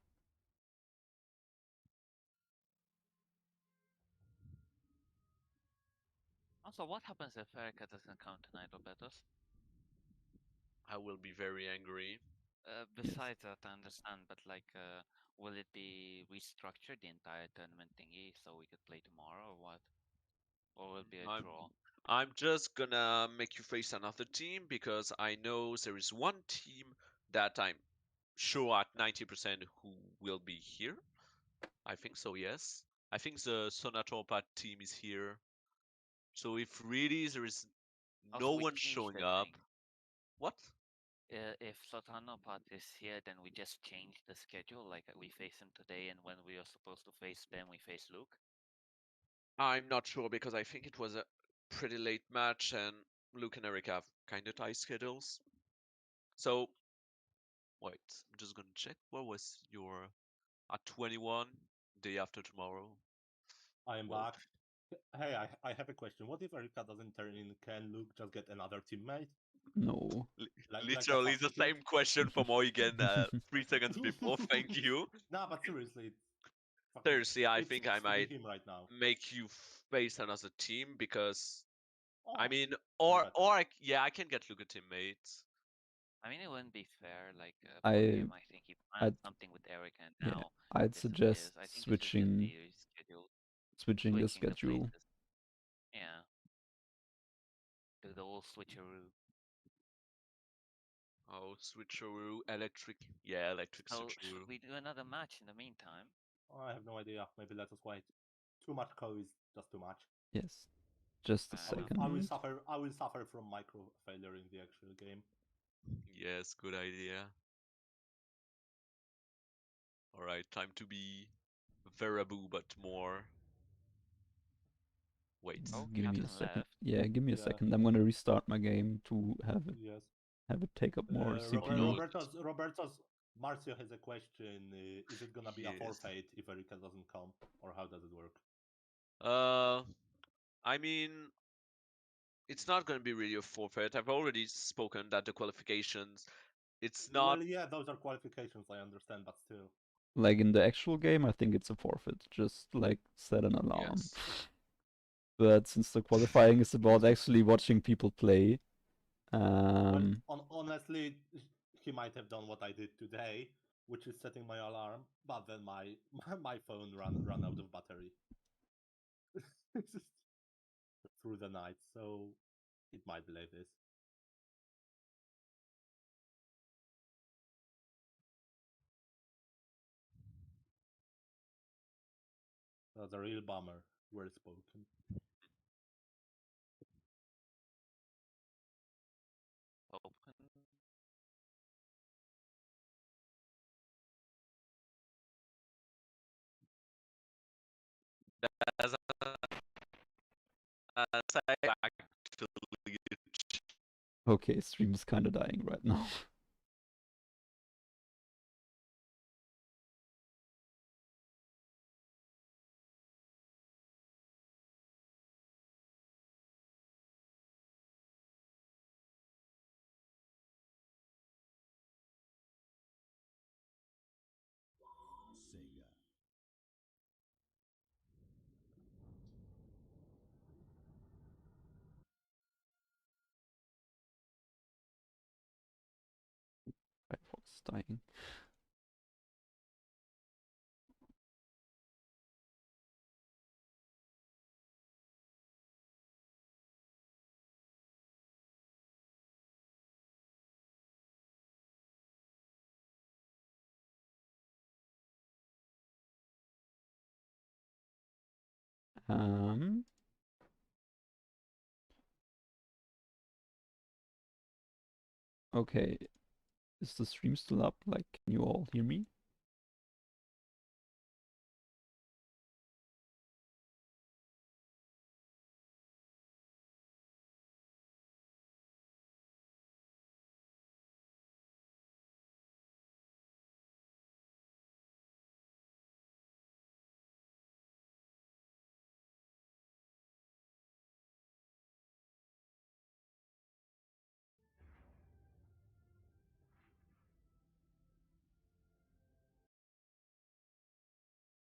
Also, what happens if Erica doesn't come tonight, Robertos? I will be very angry. Besides that, I understand, but like, will it be restructured the entire tournament thingy so we could play tomorrow or what? Or will it be a draw? I'm just gonna make you face another team because I know there is one team that I'm sure at 90% who will be here. I think so, yes. I think the Sonatorpa team is here. So if really there is no Also, we one changed showing the up, thing. what? If Saltynoobs is here, then we just change the schedule. Like we face him today, and when we are supposed to face them, we face Luke. I'm not sure because I think it was a pretty late match and Luke and Eric have kind of tight schedules. So, wait, I'm just gonna check. What was your at 21 day after tomorrow? I am Well, back. Hey, I have a question. What if Erika doesn't turn in? Can Luke just get another teammate? No. Like a literally the substitute? same question for Moigen 3 seconds before. Thank you. Nah, but seriously, Seriously, I it's think I supposed to be might him right now. make you face another team because I Oh, mean, even better. yeah, I can get Luke a teammate. I mean, it wouldn't be fair. Like for I him, I think he planned I'd something with Eric, and yeah, now I'd disappears. suggest I think this should just switching be rescheduled, switching the switching the schedule. places. Yeah, do the whole switcheroo. Oh, switcheroo, electric. Yeah, electric So should switcheroo. we do another match in the meantime? I have no idea. Maybe let us wait. Too much co is just too much. Yes. Just a Fair enough. I will second. suffer. I will suffer from micro failure in the actual game. Yes, good idea. Alright, time to be Veraboo, but more. Wait. Oh, Give me a Captain second. left. Yeah, give me a Yeah. second. I'm gonna restart my game to Yes. have it take up more CPU. Roberto's Marcio has a question. Is it gonna be a Yes. forfeit if Erika doesn't come, or how does it work? I mean, it's not going to be really a forfeit. I've already spoken that the qualifications, it's not. Well, yeah, those are qualifications. I understand, but still. Like in the actual game, I think it's a forfeit. Just like set an alarm. Yes. But since the qualifying is about actually watching people play, Well, honestly, he might have done what I did today, which is setting my alarm, but then my phone ran out of battery through the night, so it might be like this. That's a real bummer. Well spoken. Open. As I actually okay, stream is kind of dying right now. Firefox dying. Um, okay, is the stream still up? Like, can you all hear me?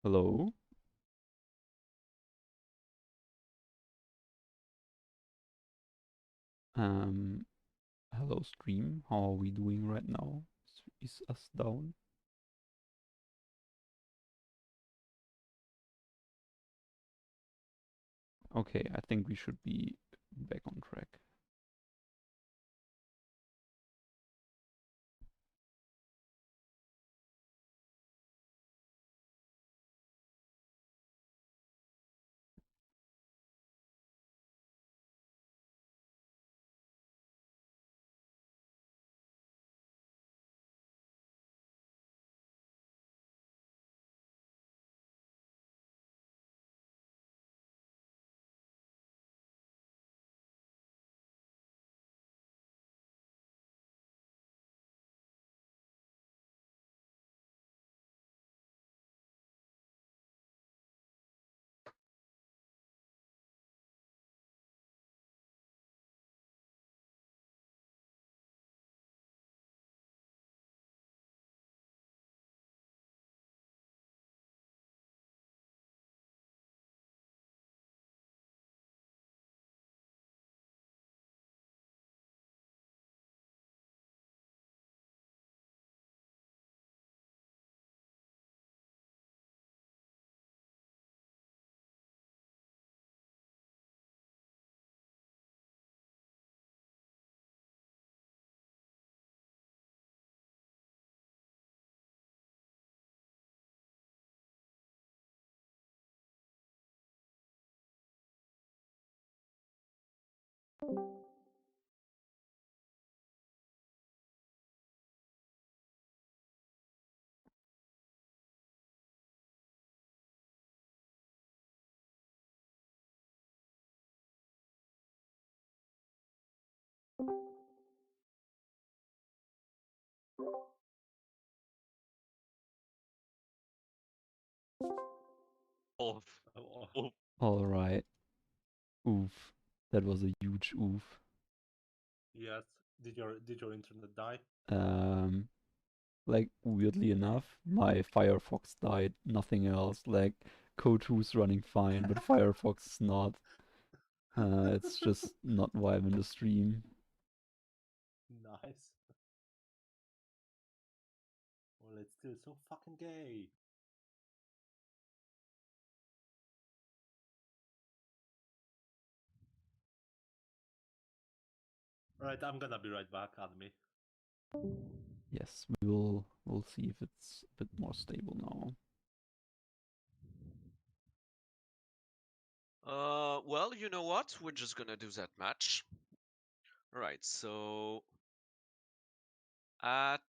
Hello? Um, hello stream, how are we doing right now? Is us down? Okay, I think we should be back on track. Oh, Oh, oh, Alright. Oof. That was a huge oof. yes. Did your internet die? Um, like, weirdly enough, my Firefox died, nothing else. Like, Code 2's running fine, but Firefox is not. It's just not vibing the stream. Nice. Well, it's still so fucking gay. Right, I'm gonna be right back, Admi. Yes, we'll see if it's a bit more stable now. well, you know what? We're just gonna do that match. Right, so at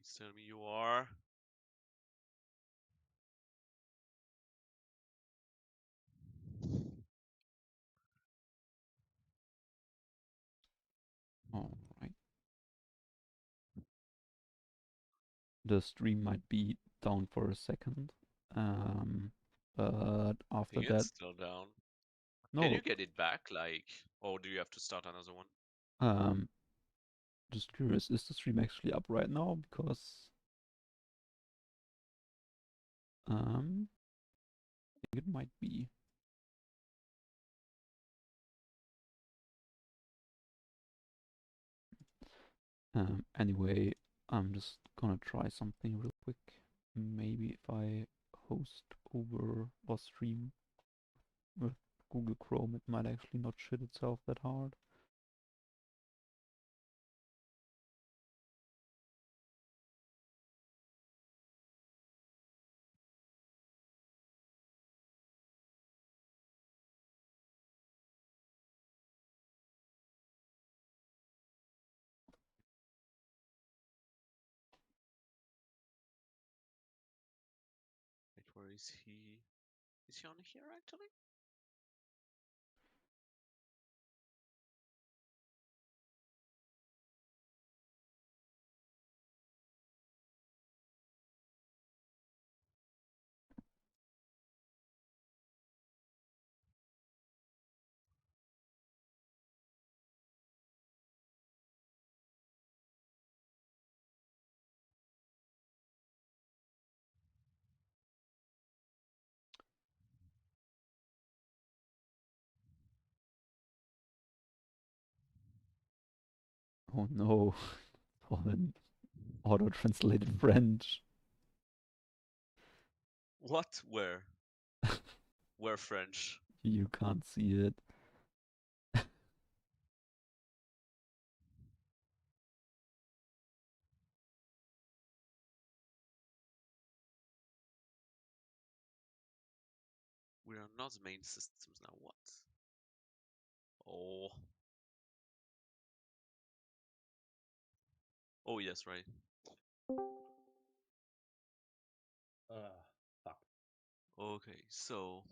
please tell me you are. Alright. The stream might be down for a second. But I after think it's that, still down. Can you no, get it back, like, or do you have to start another one? Just curious, is the stream actually up right now? Because I think it might be. Anyway, I'm just gonna try something real quick. Maybe if I host over or stream with Google Chrome, it might actually not shit itself that hard. Wait, where is he? Is he on here actually? Oh no, fallen auto-translated French. What? Where? Where French? You can't see it. We are not the main systems now. What? Oh. Oh yes, right. Fuck. Okay, so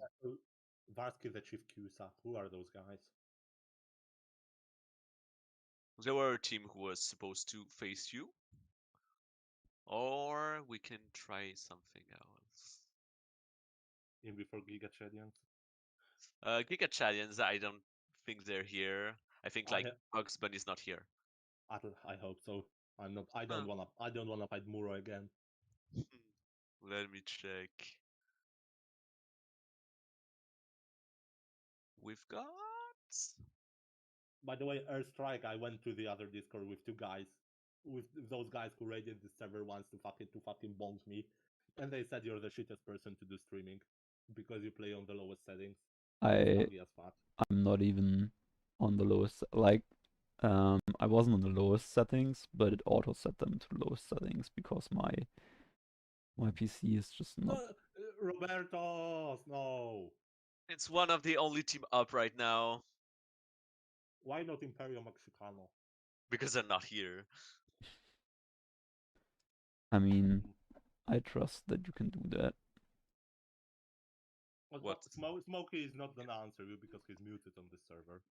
Varsky the Chief QSAP. Who are those guys? there were a team who was supposed to face you, or we can try something else. In before Giga Chadians? Giga Challenge, I don't think they're here. I think like Bugs Bunny's not here. I hope so. I'm not. I Huh. don't wanna fight Muro again. Let me check. We've got. By the way, Airstrike, I went to the other Discord with two guys, with those guys who raided the server once to fucking bonk me, and they said you're the shittest person to do streaming because you play on the lowest settings. It's laggy as fuck. I'm not even on the lowest. Like, I wasn't on the lowest settings, but it auto set them to lowest settings because my PC is just not. Robertos, no. It's one of the only team up right now Why not Imperio Mexicano? because they're not here. I mean, I trust that you can do that. What? Smokey is not gonna answer you because he's muted on this server.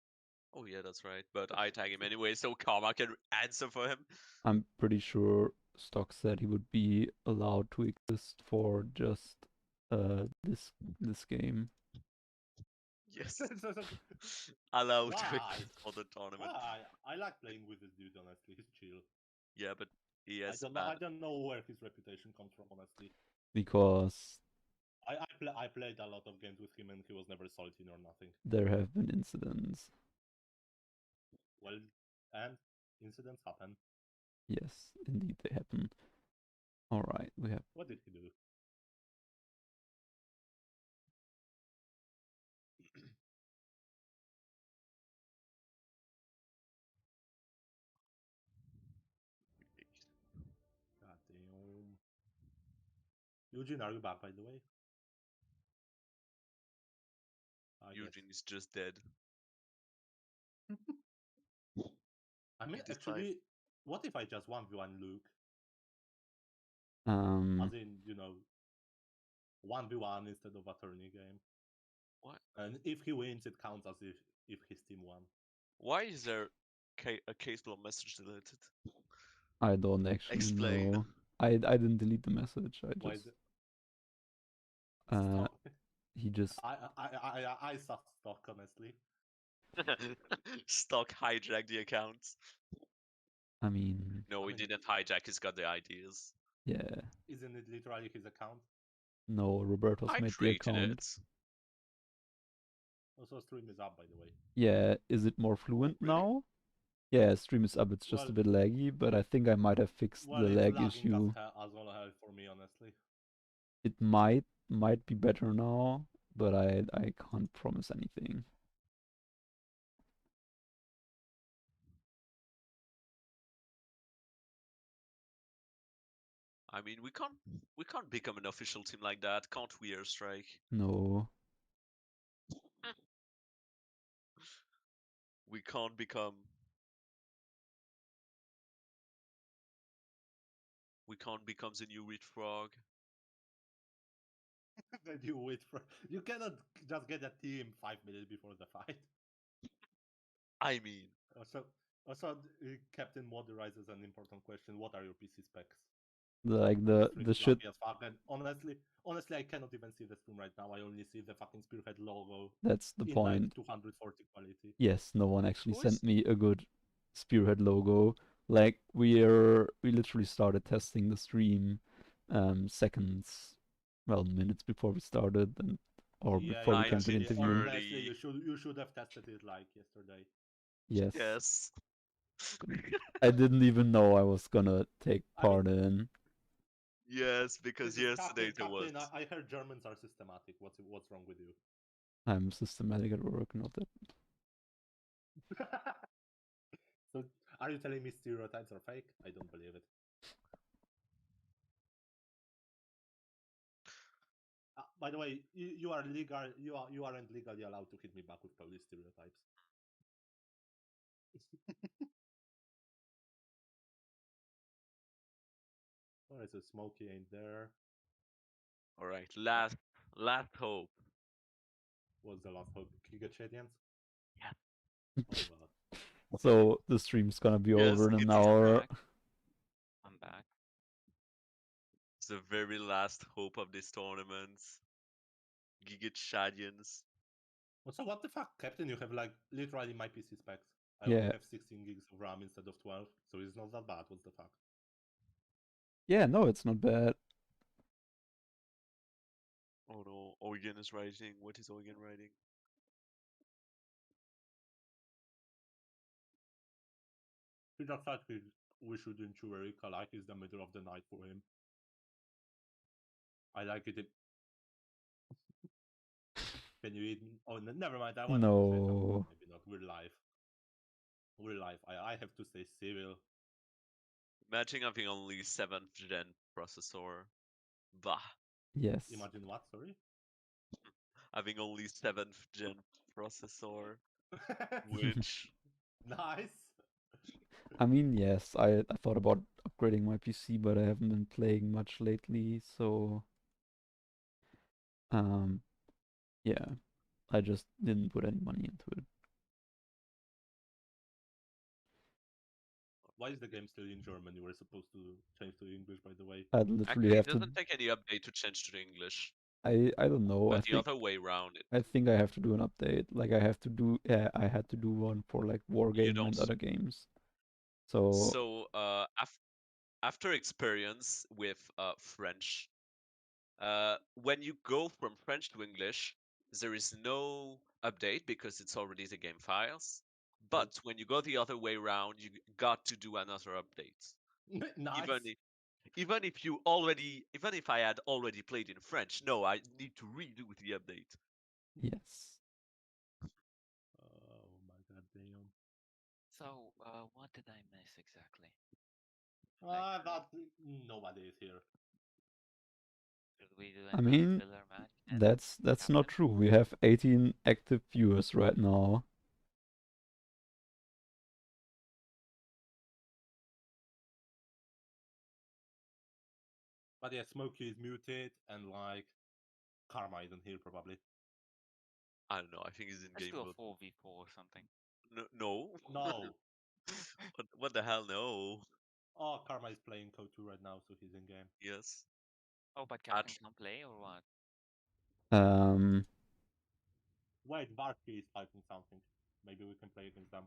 Oh yeah, that's right. But I tag him anyway, so Karma can answer for him. I'm pretty sure Stock said he would be allowed to exist for just this game. Yes. Allowed to Why? exist for the tournament. I like playing with this dude, honestly. He's chill. Yeah, but he has I don't know where his reputation comes from, honestly. Because I played a lot of games with him and he was never salty nor nothing. there have been incidents. Well, and incidents happen. Yes, indeed they happen. Alright, we have... What did he do? God damn. Eugene, are you back, by the way? Eugene is just dead. I mean, He decides- actually, what if I just 1v1 Luke? As in, 1v1 instead of a tourney game. What? And if he wins, it counts as if his team won. Why is there a case law message deleted? I don't actually Explain. know. I didn't delete the message. I Why just... is it? he just... I saw stock, honestly. Stock hijack the account. I mean, No, I we mean, didn't hijack. He's got the ideas. yeah. isn't it literally his account? No, Roberto's I made the created account. it. Also, stream is up, by the way. Yeah, is it more fluent Really? now? Yeah, stream is up. It's just a Well, bit laggy, but I think I might have fixed well, the it's lag lagging issue. as all hell for me, honestly. It might be better now, but I can't promise anything. I mean, we can't become an official team like that, can't we, Airstrike? No. We can't become. We can't become the new Red Frog. Then you wait for. You cannot just get a team 5 minutes before the fight. I mean, Also, Captain Mod raises an important question. What are your PC specs? Like The the stream the is shit. lucky as fuck, and honestly, I cannot even see the stream right now. I only see the fucking Spearhead logo That's the in like point. 240 quality. Yes, no one actually who sent is? me a good Spearhead logo. Like we literally started testing the stream seconds, well, minutes before we started and or Yeah, before we came to the interview. honestly, 1930. you should have tested it like yesterday. Yes. Yes. I didn't even know I was gonna take I mean, part in. Yes, this because is yesterday there was. Captain. I heard Germans are systematic. What's wrong with you? I'm systematic at work, not that. So, are you telling me stereotypes are fake? I don't believe it. By the way, you are legal. You aren't legally allowed to hit me back with Polish stereotypes. Alright, so Smokey ain't there. All right, last hope. What's the last hope? Gigachadians? Yeah. Oh god. So the stream's gonna be Yes, over in an it's hour. back. I'm back. the very last hope of this tournament. Gigachadians. So what the fuck, Captain? You have like literally my PC specs. I only Yeah. have 16 gigs of RAM instead of 12, so it's not that bad. What's the fuck? Yeah, no, it's not bad. Oh no, Eugen is writing. What is Eugen writing? He just like we shouldn't chew Erika like it's the middle of the night for him. I like it. Can you eat? Oh, never mind. I wanted to say something. No. Maybe not. We're live. We're live. I have to stay civil. Imagine having only 7th gen processor. Bah. Yes. Imagine what? Sorry. Having only 7th gen processor. Which. Nice. I mean, yes, I thought about upgrading my PC, but I haven't been playing much lately, so yeah, I just didn't put any money into it. Why is the game still in German? You were supposed to change to English, by the way. I'd literally Actually, it have to. doesn't take any update to change to the English. I don't know. But the other way around, I think I have to do an update. Like I have to do. Yeah, I had to do one for like you Wargame don't. and other games. So So, after experience with French, when you go from French to English, there is no update because it's already the game files. But when you go the other way around, you got to do another update. Nice. Even if I had already played in French, no, I need to redo the update. yes. Oh my god damn. So, what did I miss exactly? That nobody is here. Should we do I any mean, filler match? then, that's not Captain? true. We have 18 active viewers right now. But yeah, Smokey is muted and like Karma isn't here probably. I don't know. I think he's in Let's game do a mode. 4v4 or something. No. No. What the hell? No. Oh, Karma is playing Code 2 right now, so he's in game. Yes. Oh, but Captain At- can't play or what? Um, Wait, Varky is typing something. Maybe we can play against them.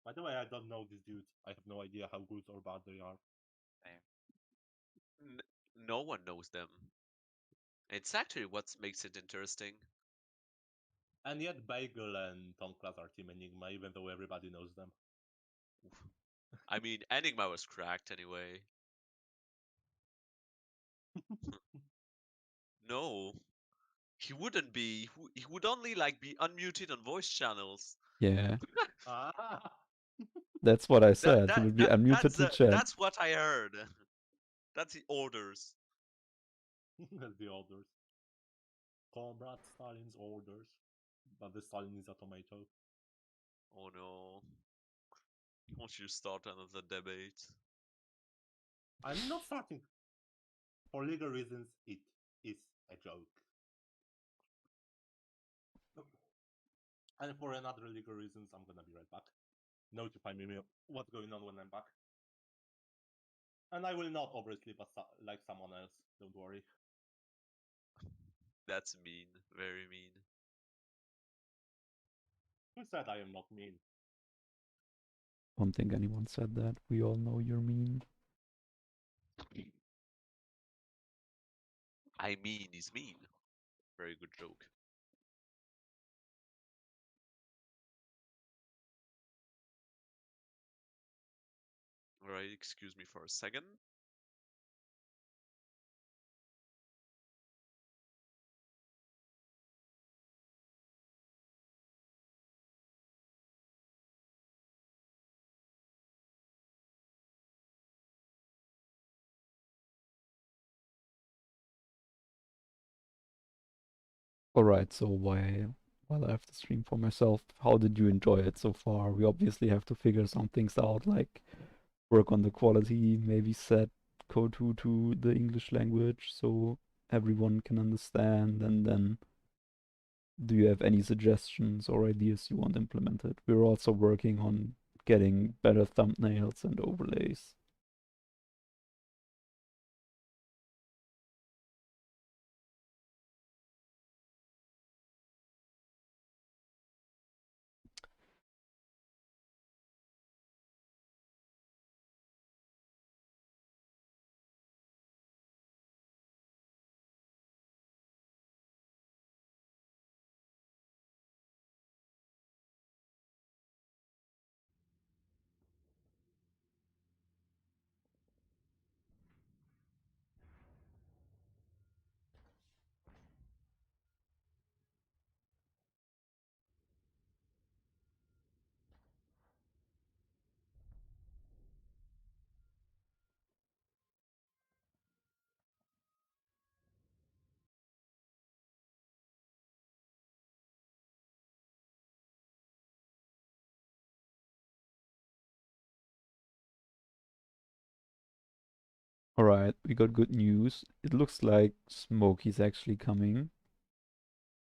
By the way, I don't know these dudes. I have no idea how good or bad they are. No one knows them. It's actually what makes it interesting. And yet Bagel and Tom Class are Team Enigma, even though everybody knows them. I mean, Enigma was cracked anyway. No, he wouldn't be. He would only like be unmuted on voice channels. Yeah, Ah! that's what I That said. He that would be that unmuted to chat. that's what I heard. That's the orders. That's the orders. Comrade Stalin's orders. But the Stalin is a tomato. Oh no. Won't you start another debate? I'm not starting. For legal reasons, it is a joke. And for another legal reasons, I'm gonna be right back. Notify me what's going on when I'm back. And I will not oversleep like someone else. Don't worry. That's mean. Very mean. Who said I am not mean? Don't think anyone said that. We all know you're mean. I mean is mean. Very good joke. Alright, excuse me for a second. Alright, so while I have to stream for myself, how did you enjoy it so far? We obviously have to figure some things out, like work on the quality, maybe set Kotu to the English language so everyone can understand, and then do you have any suggestions or ideas you want implemented? We're also working on getting better thumbnails and overlays. Alright, we got good news. It looks like Smokey's actually coming.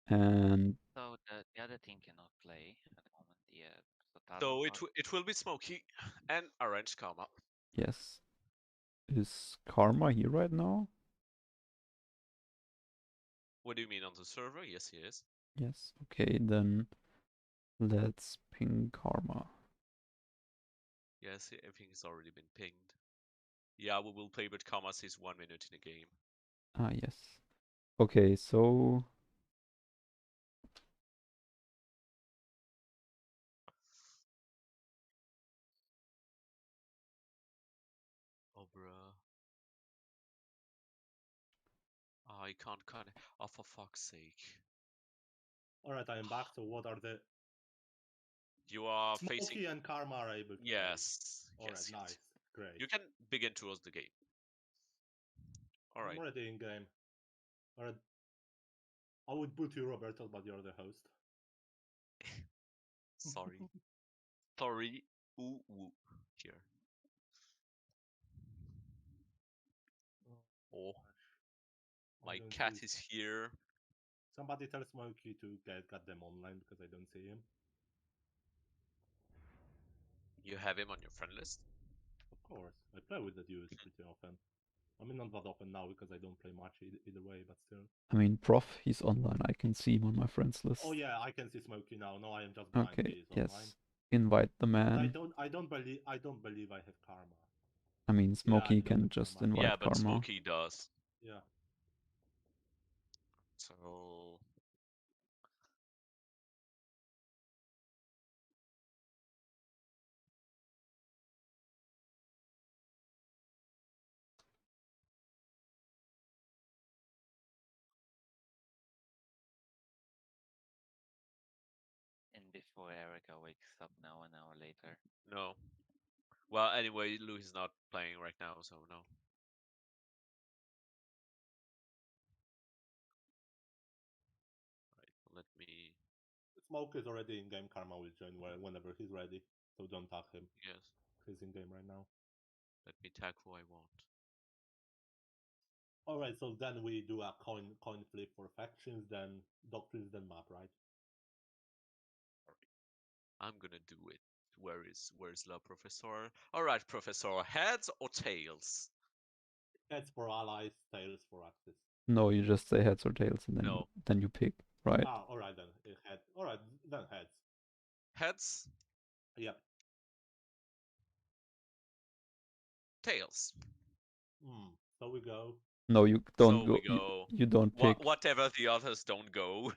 And So the other team cannot play at the moment. Yeah. So So Talon not. it will be Smokey and Orange Karma. yes, is Karma here right now? What do you mean on the server? Yes, he is. Yes, okay, then let's ping Karma. Yes, I think he's already been pinged. Yeah, we will play, but Karma says 1 minute in a game. Ah, yes. Okay, so Oh, bruh. Oh, I can't connect. Oh, for fuck's sake. Alright, I am back. So what are the... You are Smokey facing. and Karma are able to play. Yes. Alright, Yes, nice. yes. Great. You can begin towards the game. I'm Alright. already in game. Alright. I would boot you, Roberto, but you're the host. Sorry. Sorry. Ooh, ooh. Here. Oh, I my don't cat see... is here. Somebody tell Smokey to get them online because I don't see him. You have him on your friend list? Of course, I play with the dude pretty often. I mean, not that often now because I don't play much either way, but still. I mean, Prof, he's online. I can see him on my friends list. Oh yeah, I can see Smokey now. No, I am just blind. Okay, He is online. yes. Invite the But man. I don't believe I have karma. I mean, Yeah, I Smokey don't can have just karma. invite Yeah, but Karma. Smokey does. Yeah. So And before Erica wakes up now, an hour later. no. Well, anyway, Louis is not playing right now, so no. Right, let me. Smoke is already in game. Karma will join whenever he's ready. So don't tag him. Yes, He's in game right now. let me tag who I want. All right. So then we do a coin flip for factions, then doctrines, then map, right? I'm gonna do it. Where's La Professor? All right, Professor. Heads or tails? Heads for allies, tails for axis. No, you just say heads or tails, and No. then you pick, right? Ah, all right then. Head. All right then. Heads. Heads, Yep. tails. So we go. No, you So don't we go. go. You don't pick. Whatever the others don't go.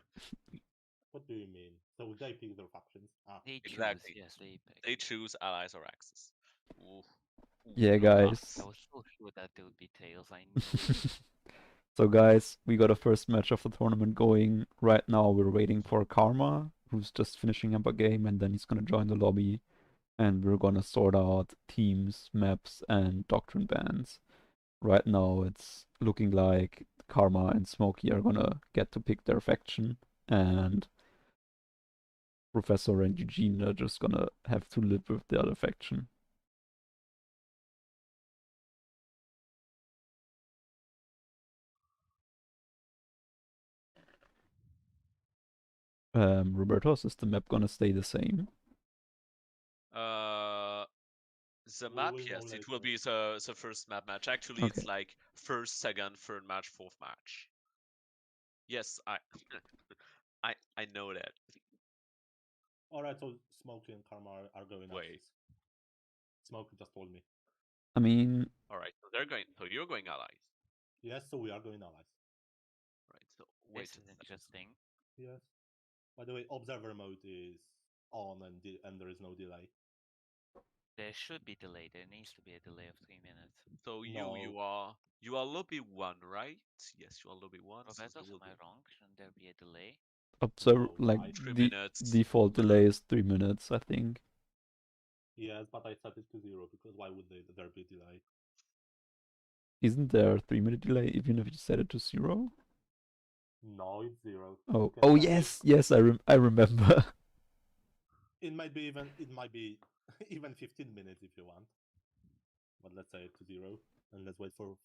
What do you mean? So they pick their factions. Ah, They choose, Exactly. yes, they pick. They choose allies or axis. Ooh. Yeah, no guys. luck. I was so sure that they would be tails. I knew it. So, guys, we got a first match of the tournament going. Right now, we're waiting for Karma, who's just finishing up a game, and then he's gonna join the lobby, and we're gonna sort out teams, maps, and doctrine bans. Right now, it's looking like Karma and Smokey are gonna get to pick their faction, and Professor and Eugene are just gonna have to live with the other faction. Robertos, is the map gonna stay the same? The we map, will know yes, it will later. be the first map match. Actually, Okay. it's like first, second, third match, fourth match. Yes, I know that. All right. So Smokey and Karma are going Wait. axis. Smokey just told me. I mean, All right, so they're going. So you're going allies, Yes. So we are going allies. right? So wait This a is second. interesting. Yes. By the way, observer mode is on and there is no delay. There should be delay. There needs to be a delay of 3 minutes. So No. you are lobby one, right? Yes, you are lobby one. So Roberto, you will am I be wrong? Shouldn't there be a delay? observe No, like why? 3 minutes. default delay is 3 minutes, I think. Yes, but I set it to 0 because why would there be delay? Isn't there a 3 minute delay even if you set it to 0? No, it's 0. Oh, You can oh set yes, yes, I remember. it might be even 15 minutes if you want. But let's say it to 0 and let's wait for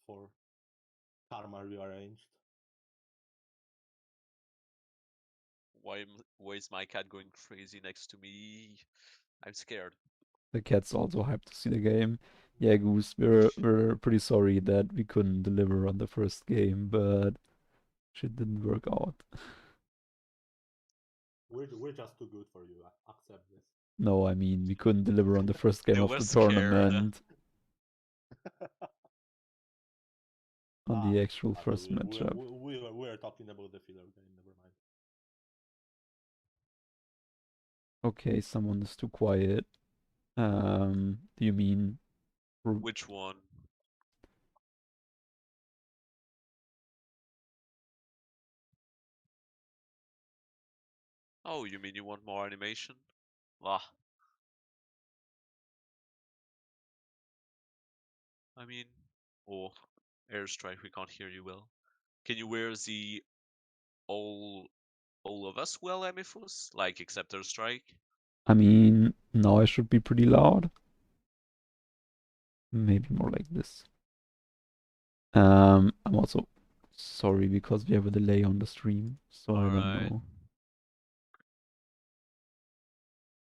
Karma rearranged. Why is my cat going crazy next to me? I'm scared. The cat's also hyped to see the game. Yeah, Goose, we're pretty sorry that we couldn't deliver on the first game, but shit didn't work out. We're just too good for you. Accept this. No, I mean we couldn't deliver on the first game I of the was scared. tournament. On the actual Okay, first matchup. we're talking about the filler game. Never mind. Okay, someone is too quiet. Do you mean Which one? Oh, you mean you want more animation? Ah. I mean, oh, airstrike, we can't hear you well. Can you wear the all of us well, Amifus? Like, except airstrike? I mean, now I should be pretty loud. Maybe more like this. I'm also sorry because we have a delay on the stream, so I don't Alright. know.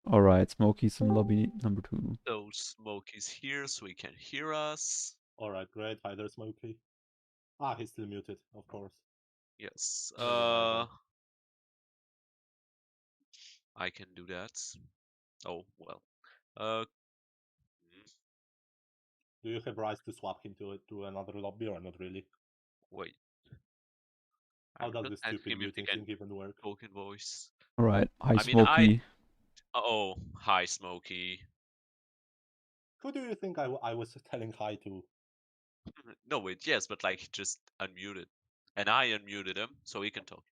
Alright, Smokey's in lobby number 2. So Smoke is here, so he can hear us. Alright, great. Hi there, Smokey. Ah, he's still muted, of course. Yes. Maybe now I can do that. Oh well. Uh, do you have rights to swap him to another lobby or not really? wait. How I'm does gonna this ask stupid him if he muting can thing even work? talk in voice. Alright, hi I mean, Smokey. Oh, hi, Smokey. Who do you think I was telling hi to? No, wait, yes, but like he just unmuted, and I unmuted him so he can talk.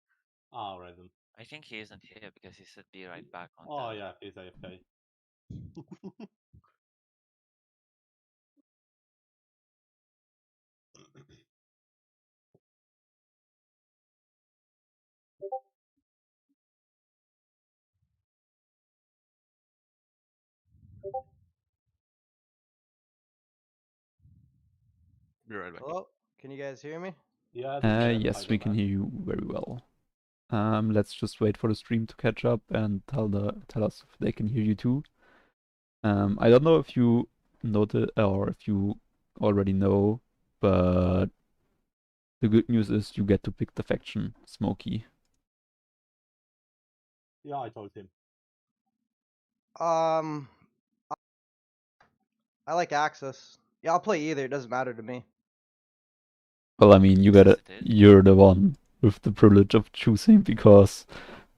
Ah, alright then. I think he isn't here because he said be right back on Oh the. yeah, he's AFK. Be right back. Hello? Can you guys hear me? Yeah, we can. Yes, Hi we there, can man. hear you very well. Let's just wait for the stream to catch up and tell us if they can hear you too. I don't know if you noted or if you already know, but the good news is you get to pick the faction, Smokey. Yeah, I told him. I like Axis. Yeah, I'll play either. It doesn't matter to me. Well, I mean, Yes, it is. you're the one with the privilege of choosing because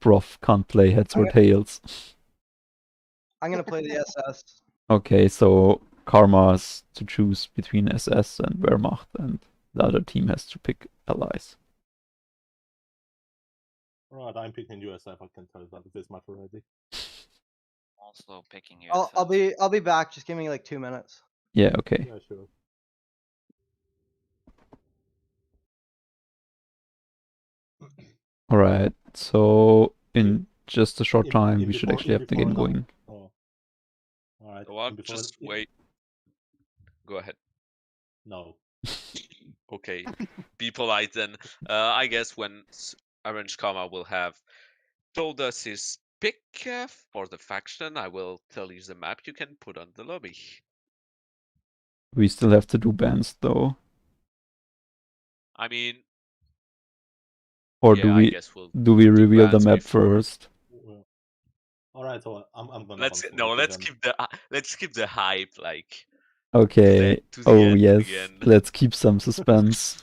Prof can't play heads or Okay. tails. I'm gonna play the SS. Okay, so Karma's to choose between SS and Wehrmacht, and the other team has to pick allies. Right, I'm picking USF. I can tell you that this much already. Also picking I'll USF. I'll be back. Just give me like 2 minutes. Yeah, okay. Yeah, sure. Alright, so in just a short time, we should before actually have the game that. going. Oh, all right. So I'll before just wait. Go ahead. No. Okay, be polite then. I guess when Orange Karma will have told us his pick for the faction, I will tell you the map you can put on the lobby. We still have to do bans though. I mean, Or yeah, I guess we'll do we reveal the bans map before. first? All right, so I'm gonna Let's ban no, Smokey let's keep the hype like Okay. to the Oh end yes. again. Let's keep some suspense.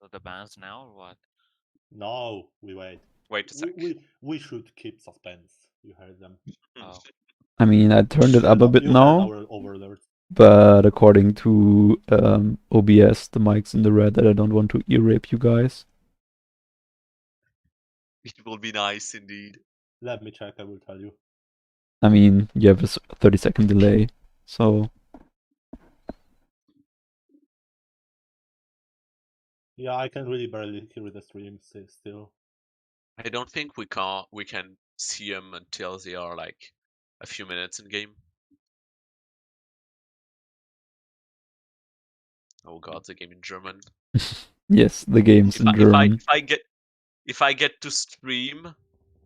So the bans now or what? No, we wait. Wait a sec. We should keep suspense. You heard them. Oh, I mean, I turned it up a bit You heard now, our overlord. but according to OBS, the mic's in the red that I don't want to ear rape you guys. It will be nice indeed. Let me check. I will tell you. I mean, you have a 30-second delay, so Yeah, I can really barely hear the stream still. I don't think we can see them until they are like a few minutes in game. Oh god, the game in German. yes, the game's in German. If I get to stream,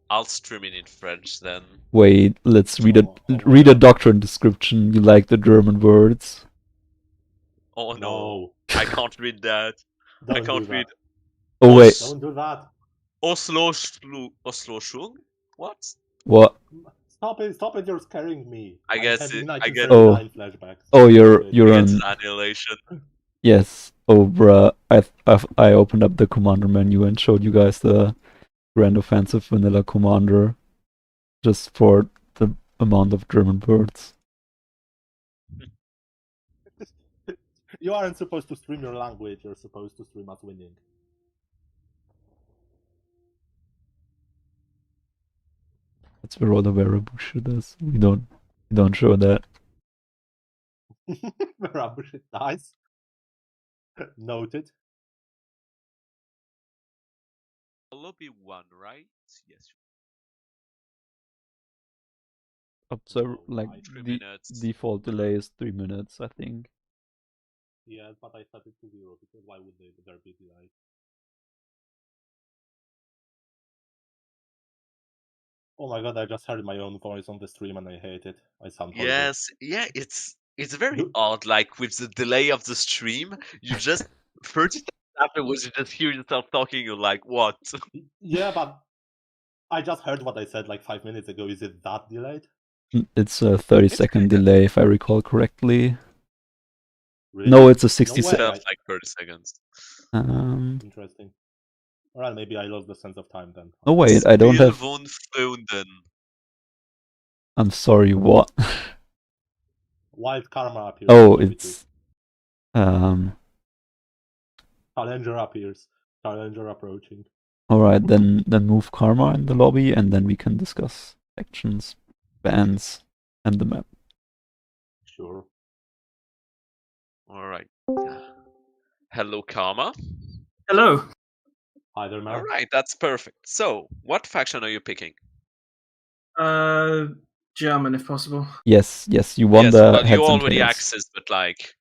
I'll stream it in French then. Wait, let's read Oh my read a God. doctrine description. You like the German words? Oh no, No. I can't read that. I Don't do can't that. read Oh wait, Don't do that. Oslo Schung? What? what? Stop it! You're scaring me. I I'm guess having it- I guess- 1979 flashbacks. Oh, you're It's on. annihilation. Yes. Oh, bruh. I opened up the commander menu and showed you guys the Grand Offensive Vanilla Commander, just for the amount of German words. You aren't supposed to stream your language. You're supposed to stream us winning. That's where all the wearable shit is. We don't show that. Rubbish, nice. Noted. Lobby 1, right? Yes. Observe Oh, like right. 3 the minutes. default delay is 3 minutes, I think. Yeah, but I set it to 0 because why would there be delay? Oh my god, I just heard my own voice on the stream and I hate it. I sound horrible. Yes, yeah, It's very Do- odd, like with the delay of the stream, you just 30 seconds afterwards you just hear yourself talking, you're like, what? Yeah, but I just heard what I said like 5 minutes ago. Is it that delayed? It's a 30-second kinda- delay, if I recall correctly. Really? No, it's a No 60 way. Felt like 30 seconds. Interesting. Alright, maybe I lost the sense of time then. Oh wait, I don't have. Spiel von Freunden. I'm sorry, what? Wild Karma appears. Oh, in lobby two. it's Challenger appears. Challenger approaching. alright, then move Karma in the lobby and then we can discuss actions, bans, and the map. Sure. Alright. Hello, Karma. Hello. Hi there, man. Alright, that's perfect. So, what faction are you picking? German, if possible. Yes, you won Yes, the well, heads you and already tails. accessed, but like,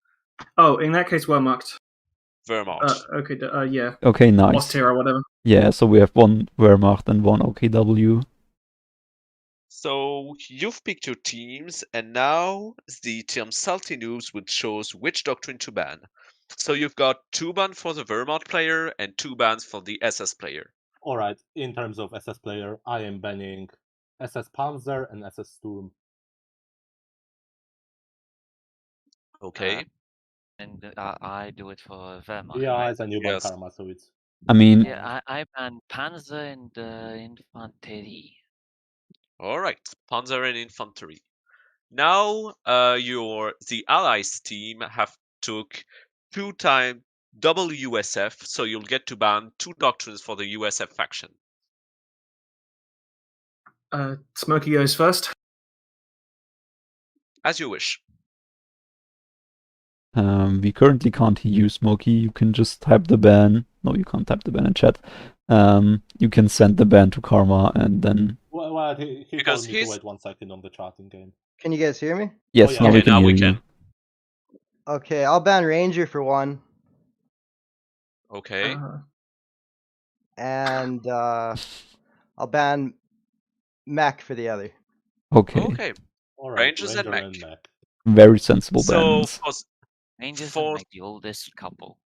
Oh, in that case, Wehrmacht. Wehrmacht. Okay, yeah. Okay, nice. Ostera or whatever. Yeah, so we have one Wehrmacht and one OKW. So, you've picked your teams, and now the term Saltynoobs would shows which doctrine to ban. So you've got 2 bans for the Wehrmacht player and 2 bans for the SS player. Alright, in terms of SS player, I am banning SS Panzer and SS Sturm. Okay. And I do it for Wehrmacht, Yeah, right? it's a newborn Yes. Karma, so it's. I mean, Yeah, I ban Panzer and Infanterie. Alright, Panzer and Infantry. Now the Allies team have took 2 times double USF, so you'll get to ban 2 doctrines for the USF faction. Smokey goes first. As you wish. we currently can't hear you, Smokey. You can just type the ban. No, you can't type the ban in chat. You can send the ban to Karma and then. Well, he Because told me to he's- wait 1 second on the chatting game. Can you guys hear me? Yes, yeah. now Okay, we can now hear we you. can. Okay, I'll ban Ranger for one, Okay. and I'll ban Mech for the other. Okay. Okay. Alright, Rangers and Ranger Mech. Mech. Very sensible So bans. Rangers For- are like the oldest couple.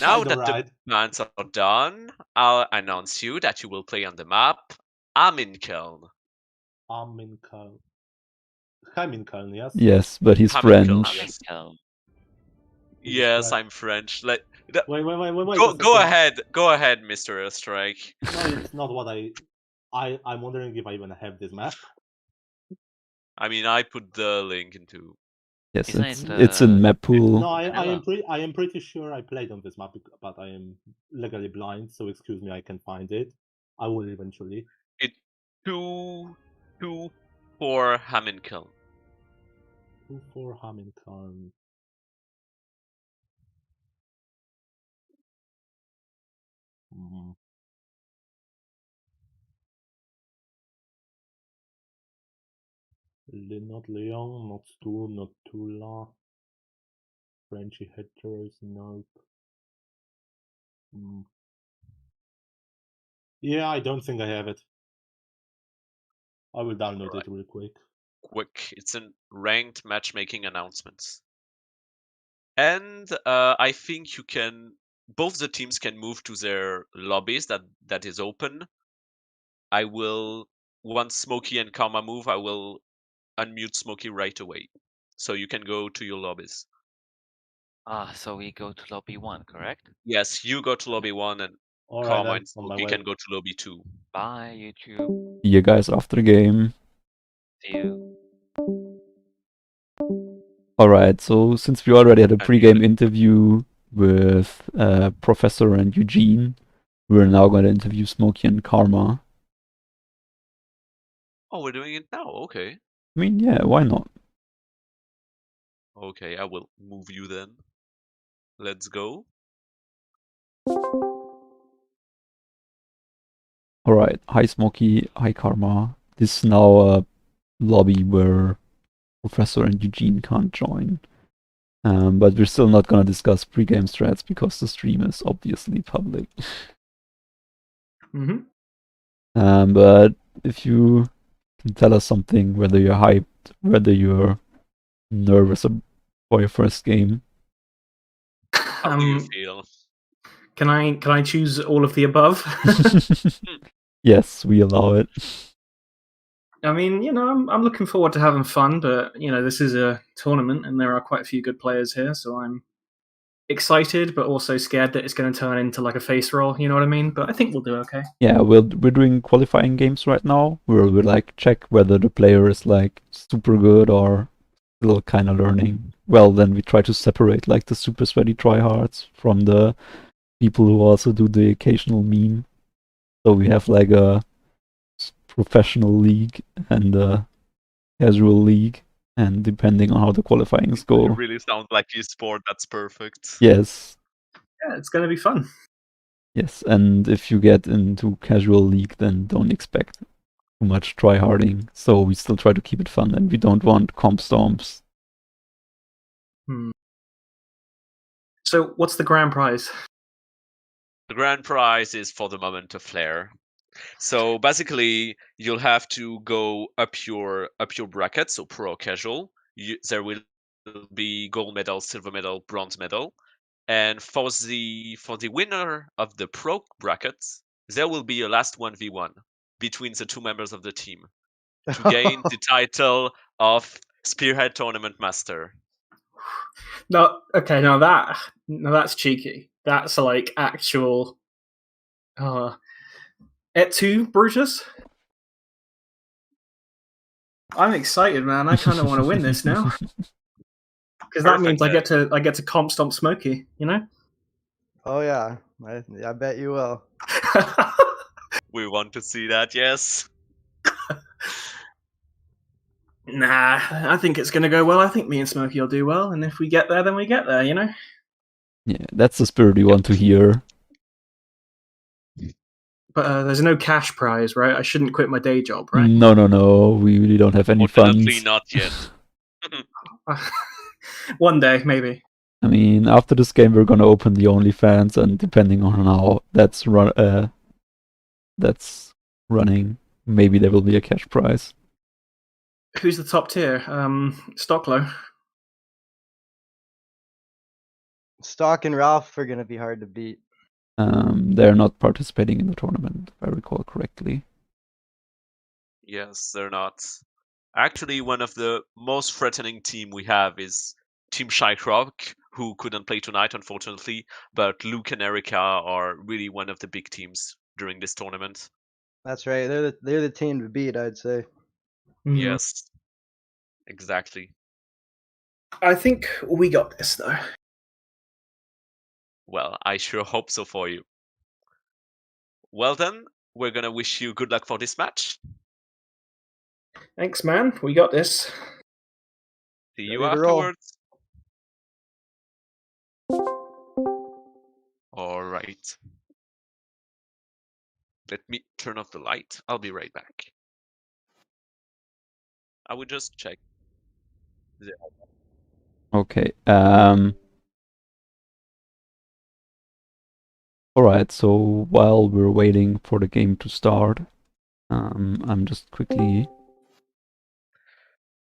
now I know, that right? the bans are done, I'll announce you that you will play on the map Aminkeln. Aminkeln. Heminkeln, yes? Yes, but he's Hamilton, French. yes. Amenkel. He's Yes, French. I'm French. Wait. Go ahead, Mr. Earthstrike. No, it's not what I'm wondering if I even have this map. I mean, I put the link into. Yes, Isn't it's, it, it's in map pool. No, I Vanilla. am pretty sure I played on this map, but I am legally blind, so excuse me, I can find it. I will eventually. It 2 for Haminkel. 2-4 Hamilton. Not Leon, not Sturm, not Tula. Frenchy heteros, nope. Yeah, I don't think I have it. I will download it real quick. Quick, it's in ranked matchmaking announcements. And I think you can. Both the teams can move to their lobbies that is open. I will once Smokey and Karma move, I will unmute Smokey right away, so you can go to your lobbies. So we go to lobby 1, correct? Yes, you go to lobby 1, and Alright, Karma then, and on my Smokey way. can go to lobby 2. Bye, YouTube. See you guys after the game. See you. Alright, so since we already had a And pre-game interview with Professor and Eugene, we're now going to interview Smokey and Karma. Oh, we're doing it now. Okay. I mean, yeah, why not? Okay, I will move you then. Let's go. Alright, hi Smokey, hi Karma. This is now a lobby where Professor and Eugene can't join. But we're still not gonna discuss pre-game strats because the stream is obviously public. But if you can tell us something, whether you're hyped, whether you're nervous for your first game? How do you feel? Can I choose all of the above? Yes, we allow it. I mean, I'm looking forward to having fun, but this is a tournament, and there are quite a few good players here, so I'm excited, but also scared that it's going to turn into like a face roll. You know what I mean? But I think we'll do okay. Yeah, we're doing qualifying games right now, where we like check whether the player is like super good or still kind of learning. Well, then we try to separate like the super sweaty tryhards from the people who also do the occasional meme. So we have like a professional league and a casual league, and depending on how the qualifyings You go. really sound like e-sport. That's perfect. Yes. Yeah, it's going to be fun. Yes, and if you get into casual league, then don't expect too much tryharding. So we still try to keep it fun, and we don't want comp storms. So, what's the grand prize? The grand prize is for the moment of flair. So basically, you'll have to go up your bracket. So pro or casual. There will be gold medal, silver medal, bronze medal, and for the winner of the pro bracket, there will be a last 1v1 between the two members of the team to gain the title of Spearhead Tournament Master. No, okay, now that's cheeky. That's like actual. Et tu, Brutus? I'm excited, man. I kind of want to win this now because that means Perfect, I get to comp stomp Smokey. Oh yeah, I bet you will. We want to see that, yes. Nah, I think it's going to go well. I think me and Smokey will do well, and if we get there, then we get there. Yeah, that's the spirit we want to hear. But there's no cash prize, right? I shouldn't quit my day job, right? No. We really don't have any Fortunately, funds. not yet. One day, maybe. I mean, after this game, we're gonna open the OnlyFans, and depending on how that's running, maybe there will be a cash prize. Who's the top tier? Stocklow. Stock and Ralph are gonna be hard to beat. They're not participating in the tournament, if I recall correctly. Yes, they're not. Actually, one of the most threatening team we have is Team Shyrock, who couldn't play tonight, unfortunately. But Luke and Erica are really one of the big teams during this tournament. That's right. They're the team to beat, I'd say. Yes, exactly. I think we got this, though. Well, I sure hope so for you. Well then, we're gonna wish you good luck for this match. Thanks, man. We got this. See you Ready to roll. afterwards. All right. Let me turn off the light. I'll be right back. I will just check. Okay. Alright, so while we're waiting for the game to start, I'm just quickly...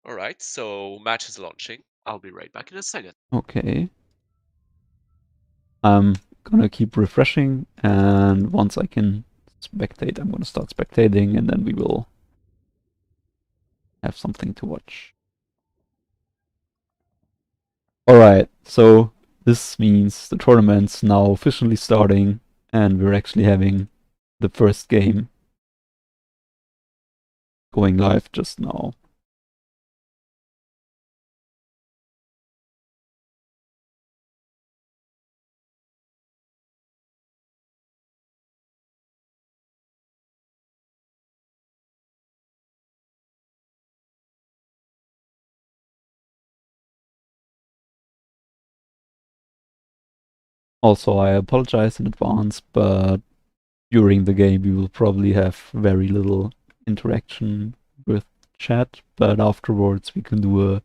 Alright, so match is launching. I'll be right back in a second. Okay. I'm gonna keep refreshing, and once I can spectate, I'm gonna start spectating, and then we will have something to watch. Alright, so this means the tournament's now officially starting, and we're actually having the first game going live just now. Also, I apologize in advance, but during the game we will probably have very little interaction with chat, but afterwards we can do a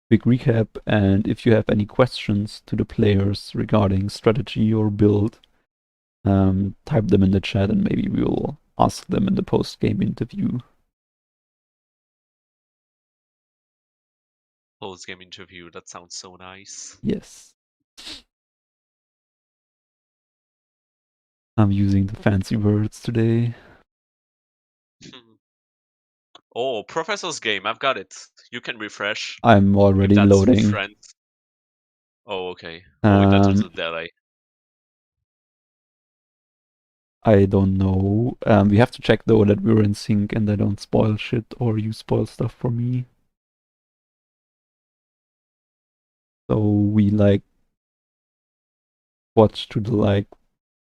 quick recap, and if you have any questions to the players regarding strategy or build, type them in the chat and maybe we will ask them in the post-game interview. Post-game interview. That sounds so nice. Yes. I'm using the fancy words today. Oh, Professor's game. I've got it. You can refresh. I'm If already that's loading. friend. Oh, okay. Oh, there's a delay. I don't know. We have to check though that we're in sync and they don't spoil shit or you spoil stuff for me. So we like watch to the like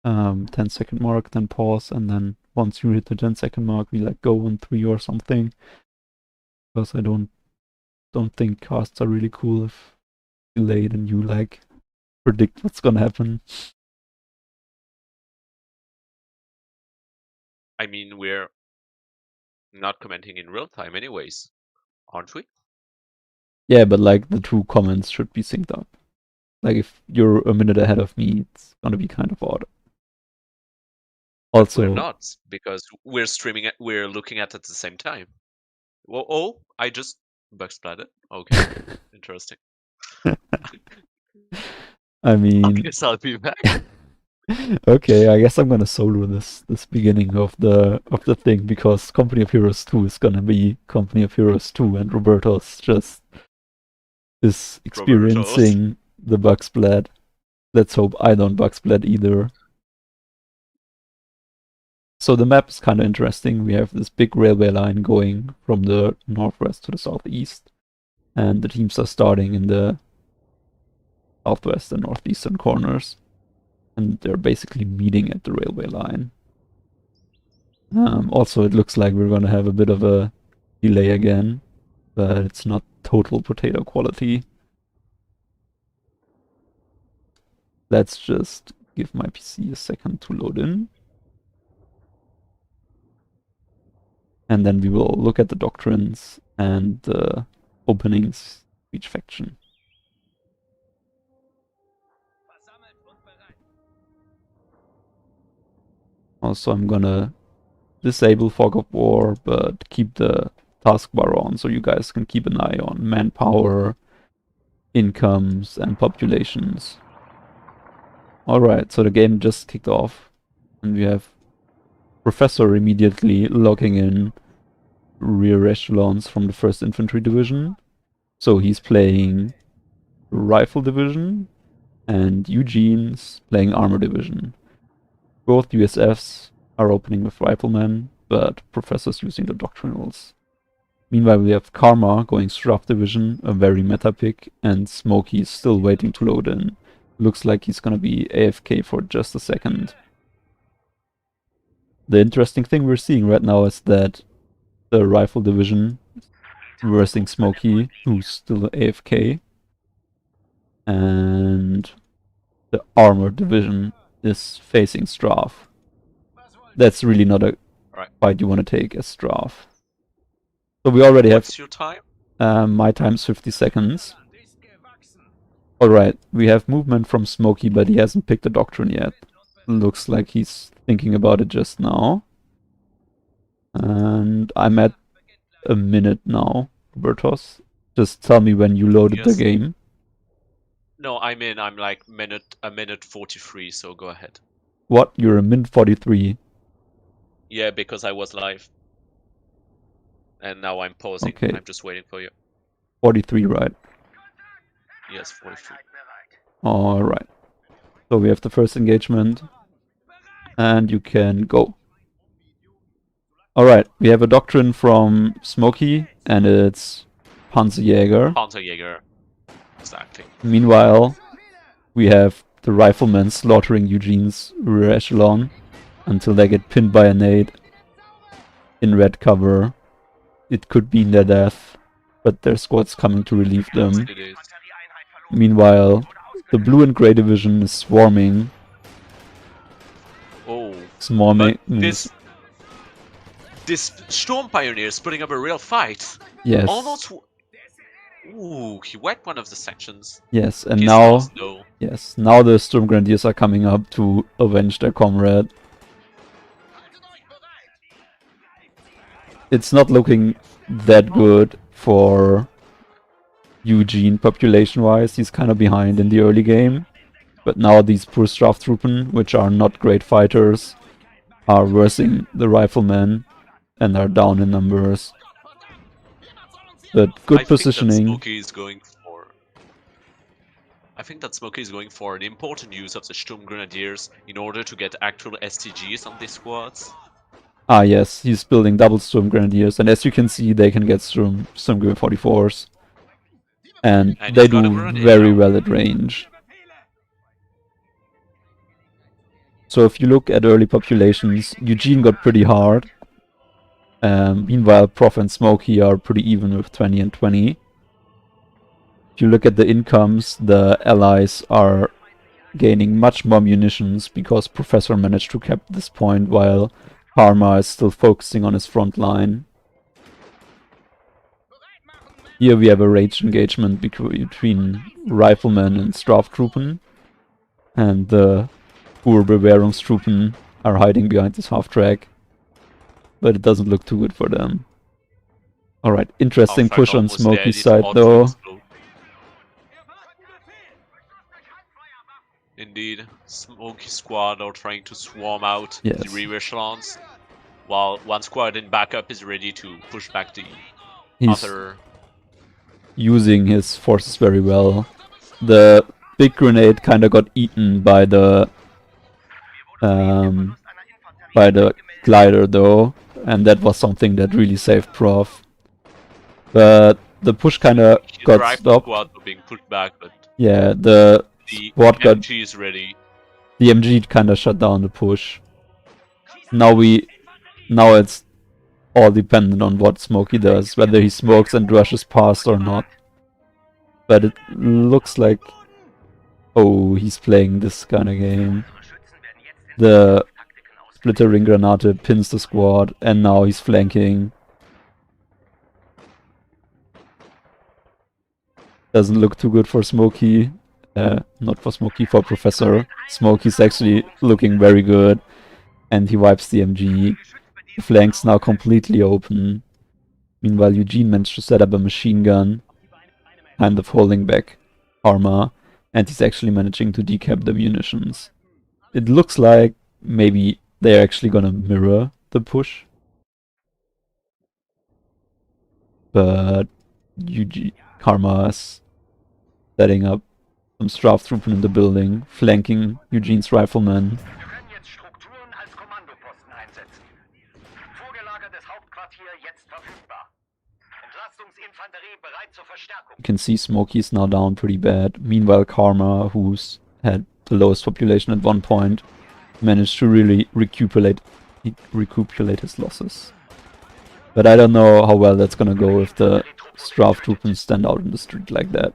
10-second mark, then pause, and then once you hit the 10-second mark, we like go on 3 or something. Because I don't think casts are really cool if delayed and you like predict what's gonna happen. I mean, we're not commenting in real time anyways, aren't we? Yeah, but like the two comments should be synced up. Like if you're a minute ahead of me, it's gonna be kind of odd. Also, we're not, because we're streaming it. We're looking at it at the same time. Well, oh, I just bug splatted. Okay, interesting. I mean, I guess I'll be back. okay, I guess I'm gonna solo this beginning of the thing because Company of Heroes 2 is gonna be Company of Heroes 2 and Roberto's just is experiencing the bug splat. Let's hope I don't bug splat either. So the map is kind of interesting. We have this big railway line going from the northwest to the southeast, and the teams are starting in the southwest and northeastern corners, and they're basically meeting at the railway line. Also, it looks like we're going to have a bit of a delay again, but it's not total potato quality. Let's just give my PC a second to load in. And then we will look at the doctrines and the openings of each faction. Also, I'm gonna disable Fog of War, but keep the taskbar on so you guys can keep an eye on manpower, incomes, and populations. Alright, so the game just kicked off, and we have Professor immediately logging in rear echelons from the 1st Infantry Division. So he's playing Rifle Division, and Eugene's playing Armor Division. Both USFs are opening with Riflemen, but Professor's using the Doctrinals. Meanwhile, we have Karma going Straff Division, a very meta pick, and Smokey is still waiting to load in. Looks like he's gonna be AFK for just a second. The interesting thing we're seeing right now is that the Rifle Division reversing Smokey, who's still AFK, and the Armor Division is facing Straff. That's really not a fight you want to take as Straff. So we already have... What's your time? My time's 50 seconds. Alright, we have movement from Smokey, but he hasn't picked a doctrine yet. Looks like he's thinking about it just now. And I'm at a minute now, Robertos. Just tell me when you loaded the game. No, I'm in. I'm like a minute 43, so go ahead. What? You're a minute 43? Yeah, because I was live. And now I'm pausing. Okay. I'm just waiting for you. 43, right? Yes, 43. Alright. So we have the first engagement. And you can go. Alright, we have a doctrine from Smokey, and it's Panzerjäger. Panzerjäger. Exactly. Meanwhile, we have the riflemen slaughtering Eugene's rear echelon until they get pinned by a nade in red cover. It could be their death, but their squad's coming to relieve them. Meanwhile, the blue and grey division is swarming. Oh. Swarming. This Storm Pioneer is putting up a real fight. Yes. Almost. Ooh, he whacked one of the sections. Yes, and He's now, lost, no. yes, now the Storm Grenadiers are coming up to avenge their comrade. It's not looking that good for Eugene, population-wise, he's kind of behind in the early game. But now these poor Straftroopen, which are not great fighters, are versing the riflemen and are down in numbers. But good I positioning. think that Smokey is going for an important use of the Sturm Grenadiers in order to get actual STGs on these squads. Ah yes, he's building double Sturm Grenadiers, and as you can see, they can get Sturm Gren 44s. And they do very well at range. So if you look at early populations, Eugene got pretty hard. Meanwhile, Prof and Smokey are pretty even with 20 and 20. If you look at the incomes, the allies are gaining much more munitions because Professor managed to cap this point while Karma is still focusing on his front line. Here we have a rage engagement between Riflemen and Straftroopen, and the poor Bewährungstruppen are hiding behind this half-track, but it doesn't look too good for them. Alright, interesting push on Smokey's side though. Indeed, Smokey squad are trying to swarm out Yes. the rear echelons, while one squad in backup is ready to push back the other. Using his forces very well. The big grenade kinda got eaten by the glider though, and that was something that really saved Prof. But the push kinda got stopped. Squad were being pushed back, but yeah, the squad got MG is ready. The MG kinda shut down the push. Now it's all dependent on what Smokey does, whether he smokes and rushes past or not. But it looks like... Oh, he's playing this kind of game. The Splittering Granate pins the squad, and now he's flanking. Doesn't look too good for Smokey. Not for Smokey, for Professor. Smokey's actually looking very good. And he wipes the MG. The flank's now completely open. Meanwhile, Eugene managed to set up a machine gun, kind of holding back Arma, and he's actually managing to decap the munitions. It looks like maybe they're actually gonna mirror the push. But Karma's setting up some Straftroopen in the building, flanking Eugene's riflemen. You can see Smokey's now down pretty bad. Meanwhile, Karma, who's had the lowest population at one point, managed to really recuperate his losses. But I don't know how well that's gonna go if the Straftroopen stand out in the street like that.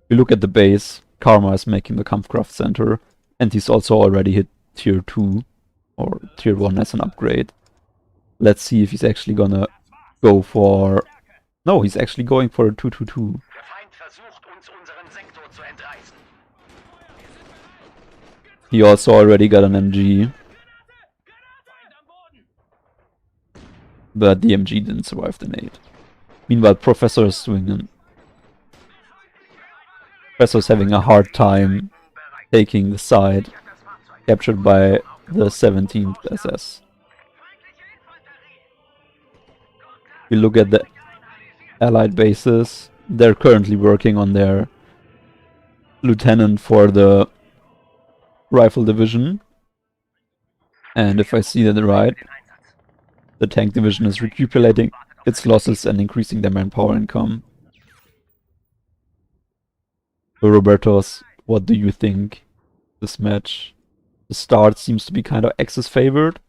If you look at the base, Karma is making the Kampfkraft Center, and he's also already hit Tier 2, or Tier 1 as an upgrade. Let's see if he's actually gonna go for... No, he's actually going for a 2-2-2. He also already got an MG. But the MG didn't survive the nade. Meanwhile, Professor's swinging. Professor's having a hard time taking the side, captured by the 17th SS. We look at the Allied bases. They're currently working on their lieutenant for the rifle division. And if I see that right, the tank division is recuperating its losses and increasing their manpower income. So Robertos, what do you think this match? The start seems to be kind of Axis favored,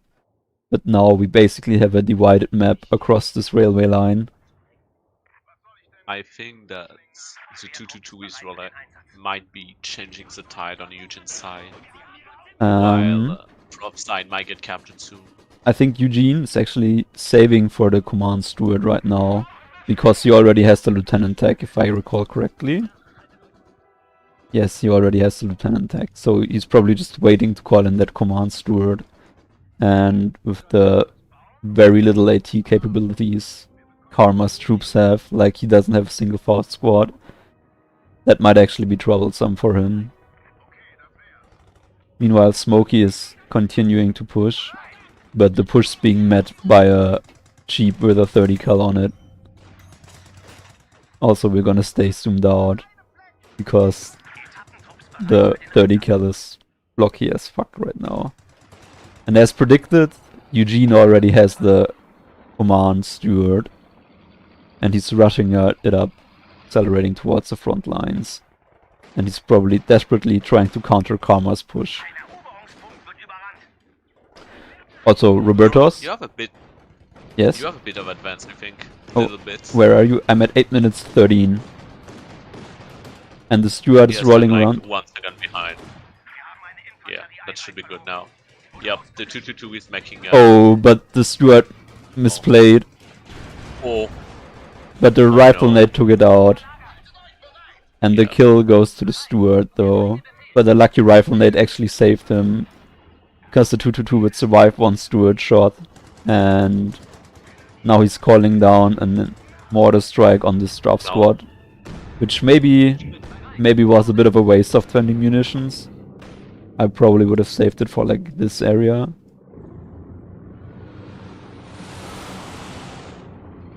but now we basically have a divided map across this railway line. I think that the 2-2-2 is rather might be changing the tide on Eugene's side, while Prof's side might get captured soon. I think Eugene is actually saving for the command steward right now, because he already has the lieutenant tag, if I recall correctly. Yes, he already has the lieutenant tag, so he's probably just waiting to call in that command steward. And with the very little AT capabilities Karma's troops have. Like, he doesn't have a single fast squad. That might actually be troublesome for him. Meanwhile, Smokey is continuing to push, but the push is being met by a Jeep with a 30 cal on it. Also, we're gonna stay zoomed out, because the 30 cal is blocky as fuck right now. And as predicted, Eugene already has the command steward, and he's rushing it up, accelerating towards the front lines. And he's probably desperately trying to counter Karma's push. Also, Robertos? You have a bit. Yes? You have a bit of advance, I think. A Oh, little bit. Where are you? I'm at 8 minutes 13. And the steward is Yes, rolling I'm like around. 1 second behind. Yeah, that should be good now. Yep, the 222 is making. Oh, but the steward misplayed. Oh, But the Oh, rifle no. nade took it out. And the Yeah. kill goes to the steward, though. But the lucky rifle nade actually saved him. Because the 222 would survive one steward shot. And now he's calling down a mortar strike on this drop No. squad. Which maybe was a bit of a waste of 20 munitions. I probably would have saved it for like this area.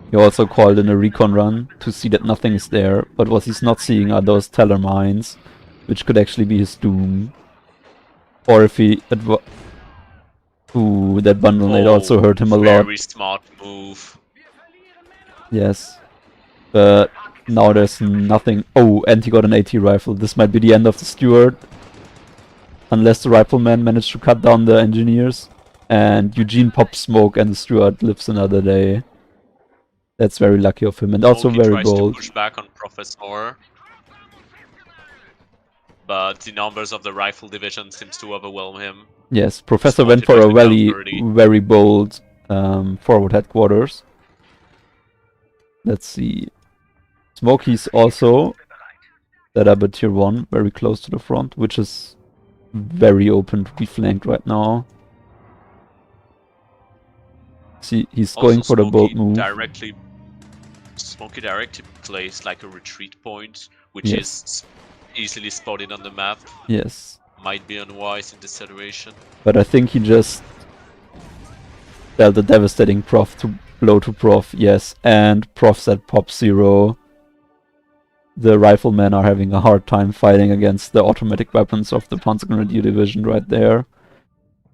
He also called in a recon run to see that nothing is there, but what he's not seeing are those teller mines, which could actually be his doom. Or if he... Ooh, that bundle nade also hurt him a lot. Very smart move. Yes. But now there's nothing... Oh, and he got an AT rifle. This might be the end of the steward. Unless the rifleman managed to cut down the engineers. And Eugene pops smoke and the steward lives another day. That's very lucky of him, and also Smokey very tries bold. to push back on Professor. But the numbers of the rifle division seems to overwhelm him. Yes, Professor Spotted went for a right now, very, 30. very bold forward headquarters. Let's see. Smokey's also set up a tier 1, very close to the front, which is very open to be flanked right now. See, he's going for the bold move. Smokey directly plays like a retreat point, which Yes. is easily spotted on the map. Yes, Might be unwise in this situation. but I think he just dealt a devastating blow to Prof, yes, and Prof's at pop 0. The riflemen are having a hard time fighting against the automatic weapons of the Panzergrenadier division right there.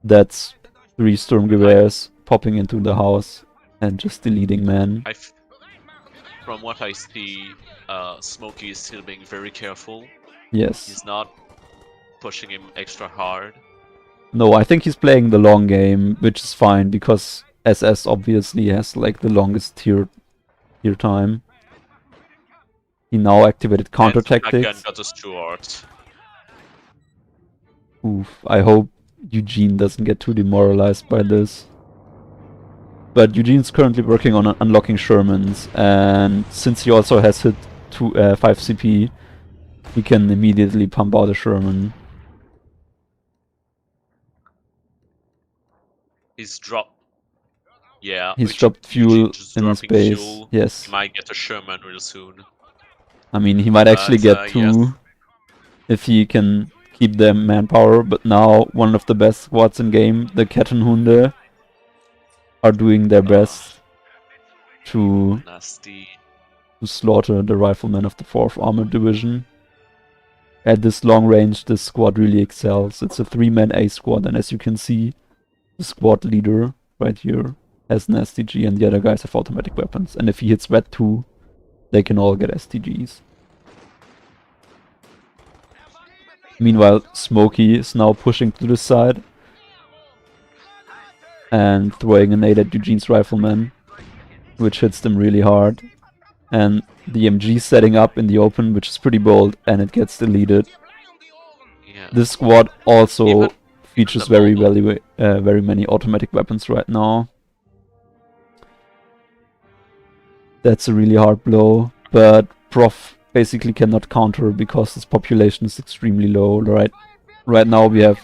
That's 3 Sturmgewehrs popping into the house and just deleting men. From what I see, Smokey is still being very careful. Yes. He's not pushing him extra hard. No, I think he's playing the long game, which is fine because SS obviously has like the longest tier time. He now activated counter And again tactics. got a steward. Oof, I hope Eugene doesn't get too demoralized by this. But Eugene's currently working on unlocking Shermans, and since he also has hit 5 CP, he can immediately pump out a Sherman. He's dropped. Yeah, He's which dropped fuel Eugene just in his dropping base. fuel. Yes. He might get a Sherman real soon. I mean, he might actually get 2 yes. if he can keep their manpower, but now one of the best squads in game, the Kettenhunde, are doing their best to Nasty. slaughter the riflemen of the 4th Armored Division. At this long range, this squad really excels. It's a 3-man A squad, and as you can see, the squad leader right here has an STG, and the other guys have automatic weapons. And if he hits red 2, they can all get STGs. Meanwhile, Smokey is now pushing to the side and throwing a nade at Eugene's riflemen, which hits them really hard. And the MG setting up in the open, which is pretty bold, and it gets deleted. Yeah. This squad also Even features the very mobile. very many automatic weapons right now. That's a really hard blow, but Prof basically cannot counter because his population is extremely low. Right now we have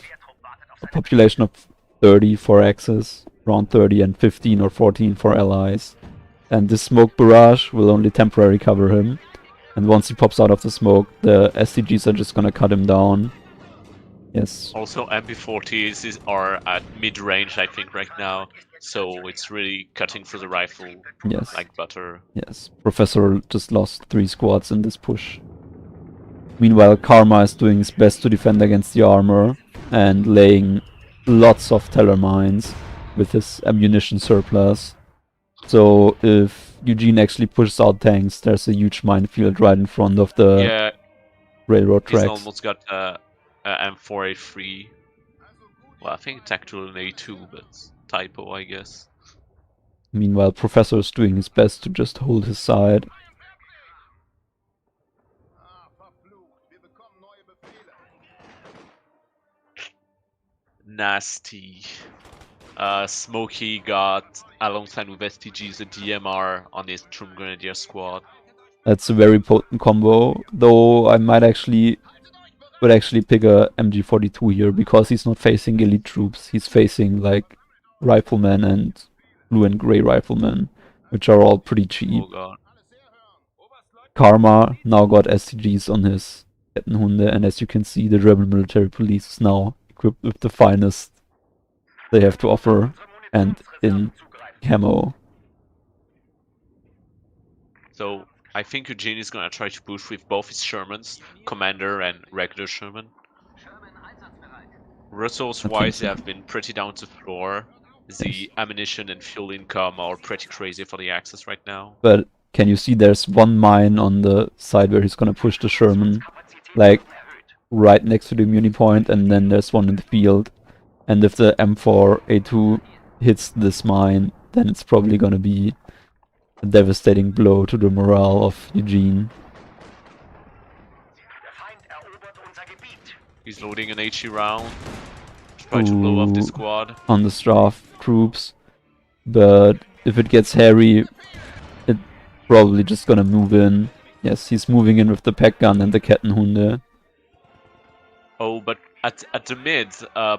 a population of 30 for Axis, around 30, and 15 or 14 for allies. And this smoke barrage will only temporarily cover him. And once he pops out of the smoke, the STGs are just gonna cut him down. Yes. Also, MP40s are at mid-range, I think, right now. So it's really cutting through the rifle Yes. like butter. Yes. Professor just lost 3 squads in this push. Meanwhile, Karma is doing his best to defend against the armor and laying lots of teller mines with his ammunition surplus. So if Eugene actually pushes out tanks, there's a huge minefield right in front of the Yeah, railroad he's tracks. almost got M4A3. Well, I think it's actually an A2, but typo, I guess. Meanwhile, Professor is doing his best to just hold his side. Nasty. Smokey got, alongside with STGs, a DMR on his Troop Grenadier squad. That's a very potent combo, though I would actually pick a MG42 here because he's not facing elite troops. He's facing like riflemen and blue and gray riflemen, which are all pretty cheap. Oh god. Karma now got STGs on his Kettenhunde, and as you can see, the German military police is now equipped with the finest they have to offer, and in camo. So I think Eugene is gonna try to push with both his Shermans, Commander and regular Sherman. Resource-wise, they have been pretty down to floor. The ammunition and fuel income are pretty crazy for the Axis right now. But can you see there's one mine on the side where he's gonna push the Sherman, like right next to the muni point, and then there's one in the field. And if the M4A2 hits this mine, then it's probably gonna be a devastating blow to the morale of Eugene. He's loading an HE round. Try to blow up the squad. On the Strafe troops. But if it gets hairy, it's probably just gonna move in. Yes, he's moving in with the pack gun and the Kettenhunde. Oh, but at the mid,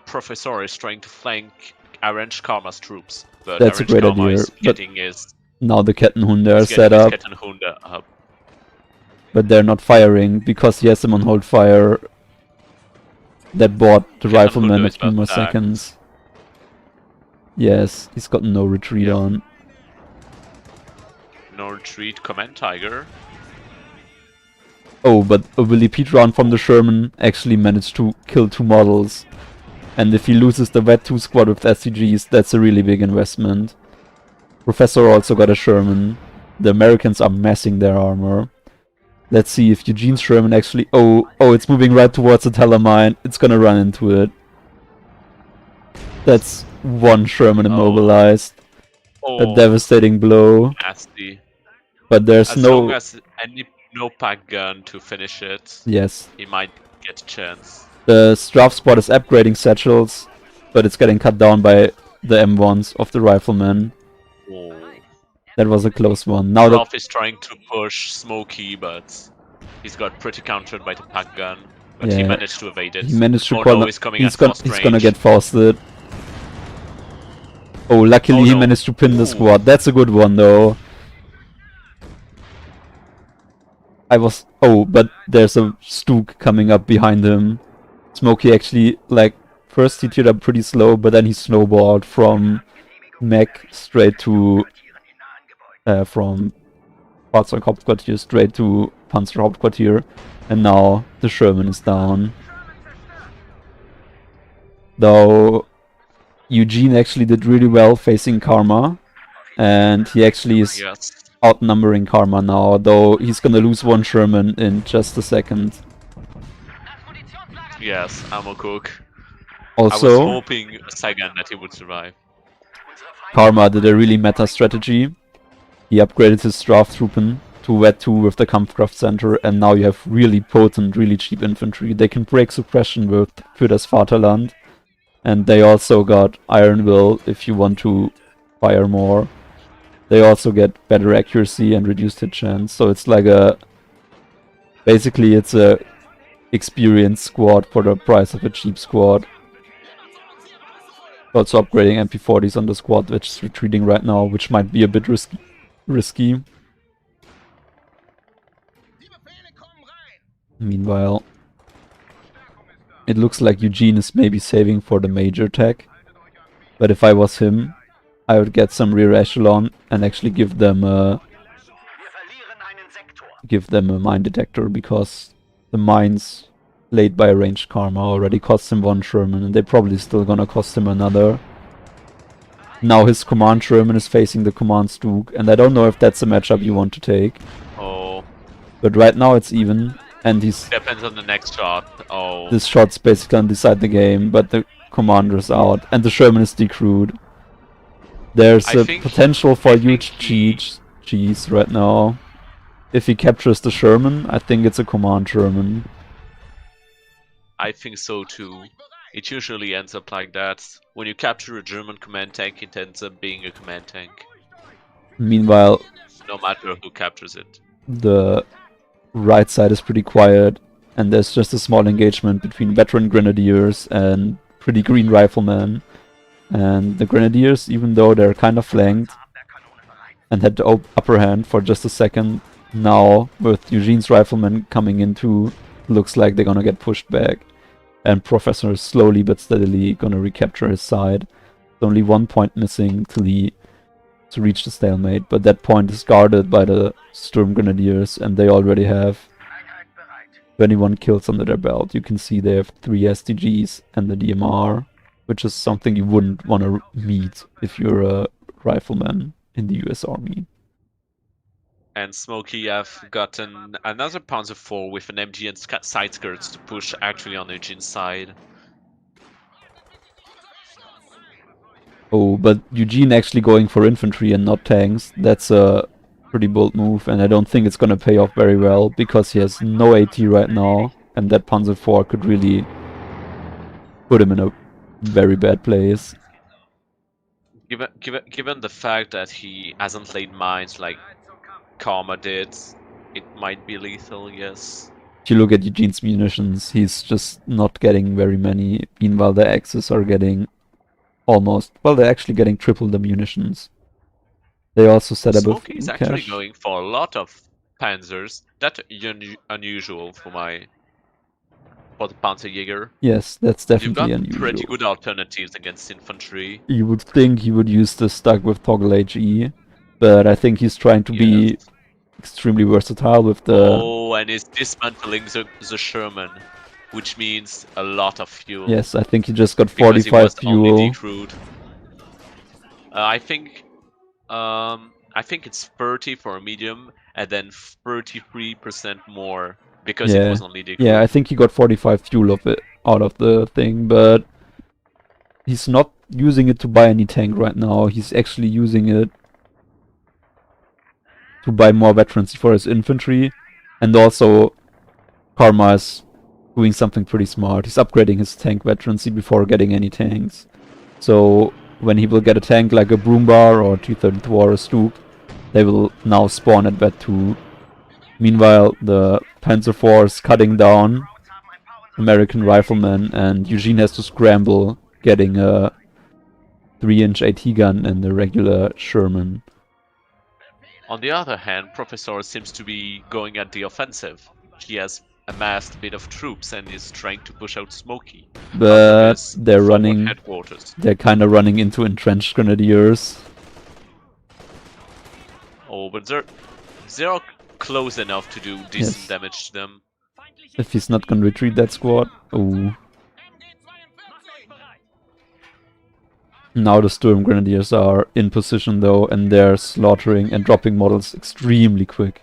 Professor is trying to flank Arrange Karma's troops. But That's a Arrange great Karma idea, is but getting his, now the Kettenhunde are he's set getting up, his Kettenhunde up. but they're not firing because he has them on hold fire. That bought the Kettenhunde rifleman a is few about more to act. seconds. Yes, he's got no retreat Yeah. on. No retreat, Command Tiger. Oh, but a Willy Pete round from the Sherman actually managed to kill 2 models. And if he loses the Vet 2 squad with SCGs, that's a really big investment. Professor also got a Sherman. The Americans are massing their armor. Let's see if Eugene's Sherman actually... Oh, it's moving right towards the teller mine. It's gonna run into it. That's 1 Sherman immobilized. A Oh, devastating blow. nasty. But there's As no... long as no pack gun to finish it, Yes. he might get a chance. The Strafe squad is upgrading satchels, but it's getting cut down by the M1s of the riflemen. Oh. That was a close one. Now that Ralph is trying to push Smokey, but he's got pretty countered by the pack gun. But he Yeah, managed to evade it. he managed to Oh call no, up- he's coming he's at gonna fast range. get fausted. Oh, luckily Oh, he no. managed to pin the Ooh. squad. That's a good one though. Oh, but there's a Stook coming up behind him. Smokey actually, like, first he teared up pretty slow, but then he snowballed from mech straight to... from Fahrzeughauptquartier straight to Panzerhauptquartier. And now the Sherman is down. Though Eugene actually did really well facing Karma. And he actually is Yes. outnumbering Karma now, though he's gonna lose 1 Sherman in just a second. Yes, Ammo Cook. I was Also, hoping a second that he would survive. Karma did a really meta strategy. He upgraded his Straftroopen to Vet 2 with the Kampfkraft Center, and now you have really potent, really cheap infantry. They can break suppression with Für das Vaterland, and they also got Iron Will if you want to fire more. They also get better accuracy and reduced hit chance, so it's like a... Basically, it's a experienced squad for the price of a cheap squad. Also upgrading MP40s on the squad, which is retreating right now, which might be a bit risky. risky. Meanwhile, it looks like Eugene is maybe saving for the major attack. But if I was him, I would get some rear echelon and actually give them a mine detector, because the mines laid by a ranged Karma already cost him 1 Sherman, and they're probably still gonna cost him another. Now his command Sherman is facing the command Stook, and I don't know if that's a matchup you want to take. Oh, But right now it's even, and he's... depends on the next shot. Oh, This shot's basically gonna decide the game, but the commander's out, and the Sherman is decrewed. There's I a think- potential for I huge think cheese right now. If he captures the Sherman, I think it's a command Sherman. I think so too. It usually ends up like that. When you capture a German command tank, it ends up being a command tank. Meanwhile, No matter who captures it. the right side is pretty quiet, and there's just a small engagement between veteran grenadiers and pretty green riflemen. And the grenadiers, even though they're kind of flanked and had the upper hand for just a second, now with Eugene's riflemen coming into, looks like they're gonna get pushed back. And Professor is slowly but steadily gonna recapture his side. There's only 1 point missing to reach the stalemate, but that point is guarded by the Sturm Grenadiers, and they already have 21 kills under their belt. You can see they have 3 STGs and the DMR, which is something you wouldn't want to meet if you're a rifleman in the US Army. And Smokey have gotten another Panzer IV with an MG and side skirts to push actually on Eugene's side. Oh, but Eugene actually going for infantry and not tanks, that's a pretty bold move, and I don't think it's gonna pay off very well, because he has no AT right now, and that Panzer IV could really put him in a very bad place. Given the fact that he hasn't laid mines like Karma did, it might be lethal, yes. If you look at Eugene's munitions, he's just not getting very many. Meanwhile, the Axis are getting almost... Well, they're actually getting triple the munitions. They also set up Smokey a is actually cache. going for a lot of Panzers. That's unusual for the Panzerjäger. Yes, that's You've got definitely unusual. pretty good alternatives against infantry. You would think he would use the Stug with toggle HE, but I think he's trying to be Yes. extremely versatile with the... Oh, and he's dismantling the Sherman, which means a lot of fuel. Yes, I think he just got because he 45 was only fuel. decrewed. I think it's 30 for a medium, and then 33% more because it was only decrewed. Yeah, I think he got 45 fuel of it out of the thing, but he's not using it to buy any tank right now. He's actually using it to buy more veterans for his infantry, and also Karma is doing something pretty smart. He's upgrading his tank veterancy before getting any tanks. So when he will get a tank like a Broombar or T-32 or a Stoop, they will now spawn at Vet 2. Meanwhile, the Panzer IV is cutting down American riflemen, and Eugene has to scramble getting a 3-inch AT gun and a regular Sherman. On the other hand, Professor seems to be going at the offensive. He has amassed a bit of troops and is trying to push out Smokey. But his they're forward running... headquarters. They're kind of running into entrenched grenadiers. Oh, but they're close enough to do decent damage to them. If he's not gonna retreat that squad. Oh. Now the Sturm Grenadiers are in position though, and they're slaughtering and dropping models extremely quick.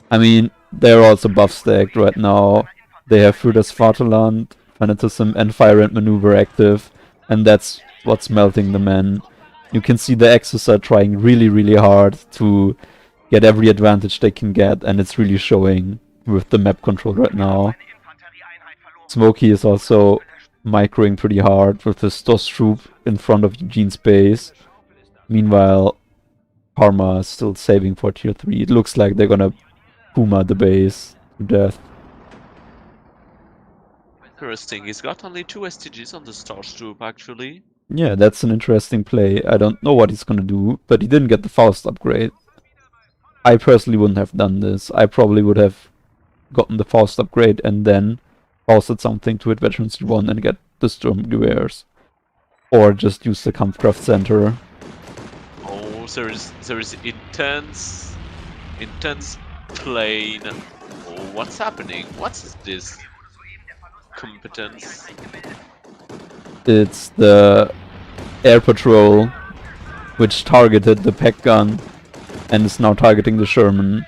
I mean, they're also buff stacked right now. They have Führer's Vaterland, Fanatism, and Fire and Maneuver active, and that's what's melting the men. You can see the Axis are trying really hard to get every advantage they can get, and it's really showing with the map control right now. Smokey is also microing pretty hard with his DOS troop in front of Eugene's base. Meanwhile, Karma is still saving for tier 3. It looks like they're gonna Puma the base to death. Interesting, he's got only 2 STGs on the Star Troop actually. Yeah, that's an interesting play. I don't know what he's gonna do, but he didn't get the Faust upgrade. I personally wouldn't have done this. I probably would have gotten the Faust upgrade and then Fausted something to hit Veterans 1 and get the Sturmgewehrs. Or just use the Kampfkraft Center. Oh, there is intense plane. Oh, what's happening? What's this competence? It's the air patrol which targeted the Pack gun and is now targeting the Sherman.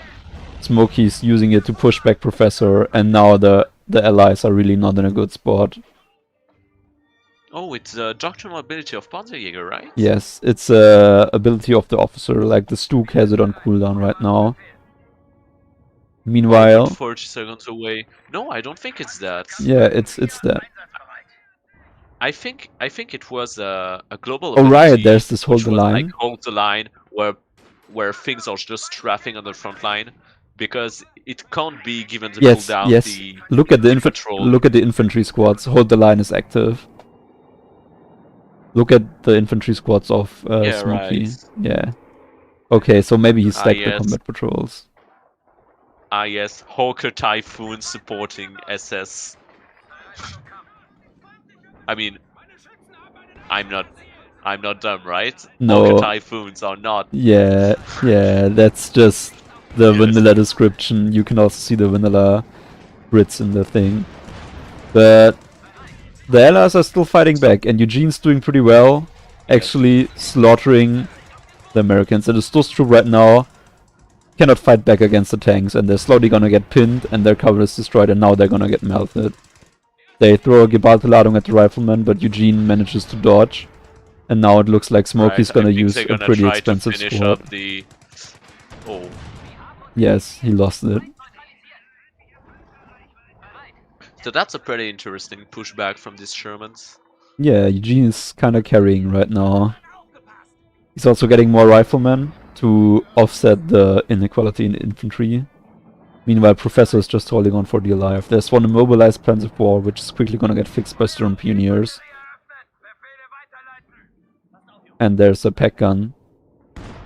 Smokey's using it to push back Professor, and now the allies are really not in a good spot. Oh, it's the doctrinal ability of Panzerjäger, right? Yes, it's a ability of the officer, like the Stuke has it on cooldown right now. Meanwhile, 40 seconds away. No, I don't think it's that. Yeah, it's that. I think it was a global Oh ability. right, there's this hold which the was, line. like, hold the line, where things are just strafing on the front line, because it can't be given the Yes, cooldown. yes. Look at the infantry squads. Hold the line is active. Look at the infantry squads of Yeah, Smokey. right. Yeah. Okay, so maybe he stacked the yes. combat patrols. Yes, Hawker Typhoon supporting SS. I mean, I'm not dumb, right? No. Hawker Typhoons are not. Yeah, that's just the Yes. vanilla description. You can also see the vanilla Brits in the thing. But the Allies are still fighting back, and Eugene's doing pretty well, actually slaughtering the Americans. And the Stostrup right now cannot fight back against the tanks, and they're slowly gonna get pinned, and their cover is destroyed, and now they're gonna get melted. They throw a Gebalteladung at the rifleman, but Eugene manages to dodge. And now it looks like Smokey's gonna use a pretty expensive squad. Oh. Yes, he lost it. So that's a pretty interesting pushback from these Shermans. Yeah, Eugene is kinda carrying right now. He's also getting more riflemen to offset the inequality in infantry. Meanwhile, Professor is just holding on for dear life. There's one immobilized plans of war, which is quickly gonna get fixed by Sturm Pioneers. And there's a Pack gun,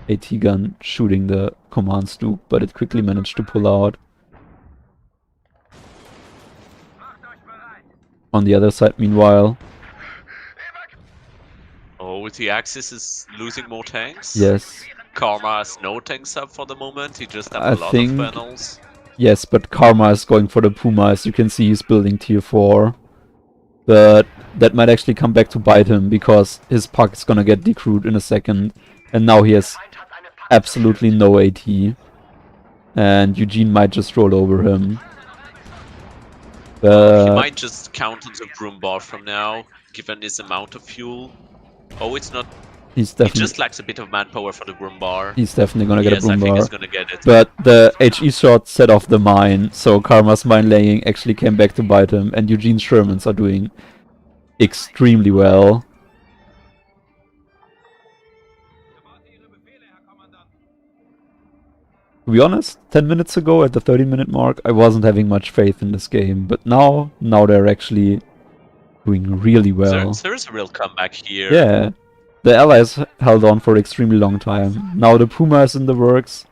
AT gun, shooting the command Stuke, but it quickly managed to pull out. On the other side, meanwhile... Oh, the Axis is losing more tanks? Yes. Karma has no tanks up for the moment, he just has I a lot think... of panels. Yes, but Karma is going for the Puma, as you can see he's building tier 4. But that might actually come back to bite him, because his puck is gonna get decrewed in a second. And now he has absolutely no AT. And Eugene might just roll over him. He might just count on the broom bar from now, given his amount of fuel. Oh, it's not... He just lacks a bit of manpower for the broom bar. He's definitely gonna get a broom I think bar. he's gonna get it. But the HE shot set off the mine, so Karma's mine laying actually came back to bite him, and Eugene's Shermans are doing extremely well. To be honest, 10 minutes ago at the 30-minute mark, I wasn't having much faith in this game, but now they're actually doing really well. There is a real comeback here. Yeah, the Allies held on for an extremely long time. Now the Puma is in the works,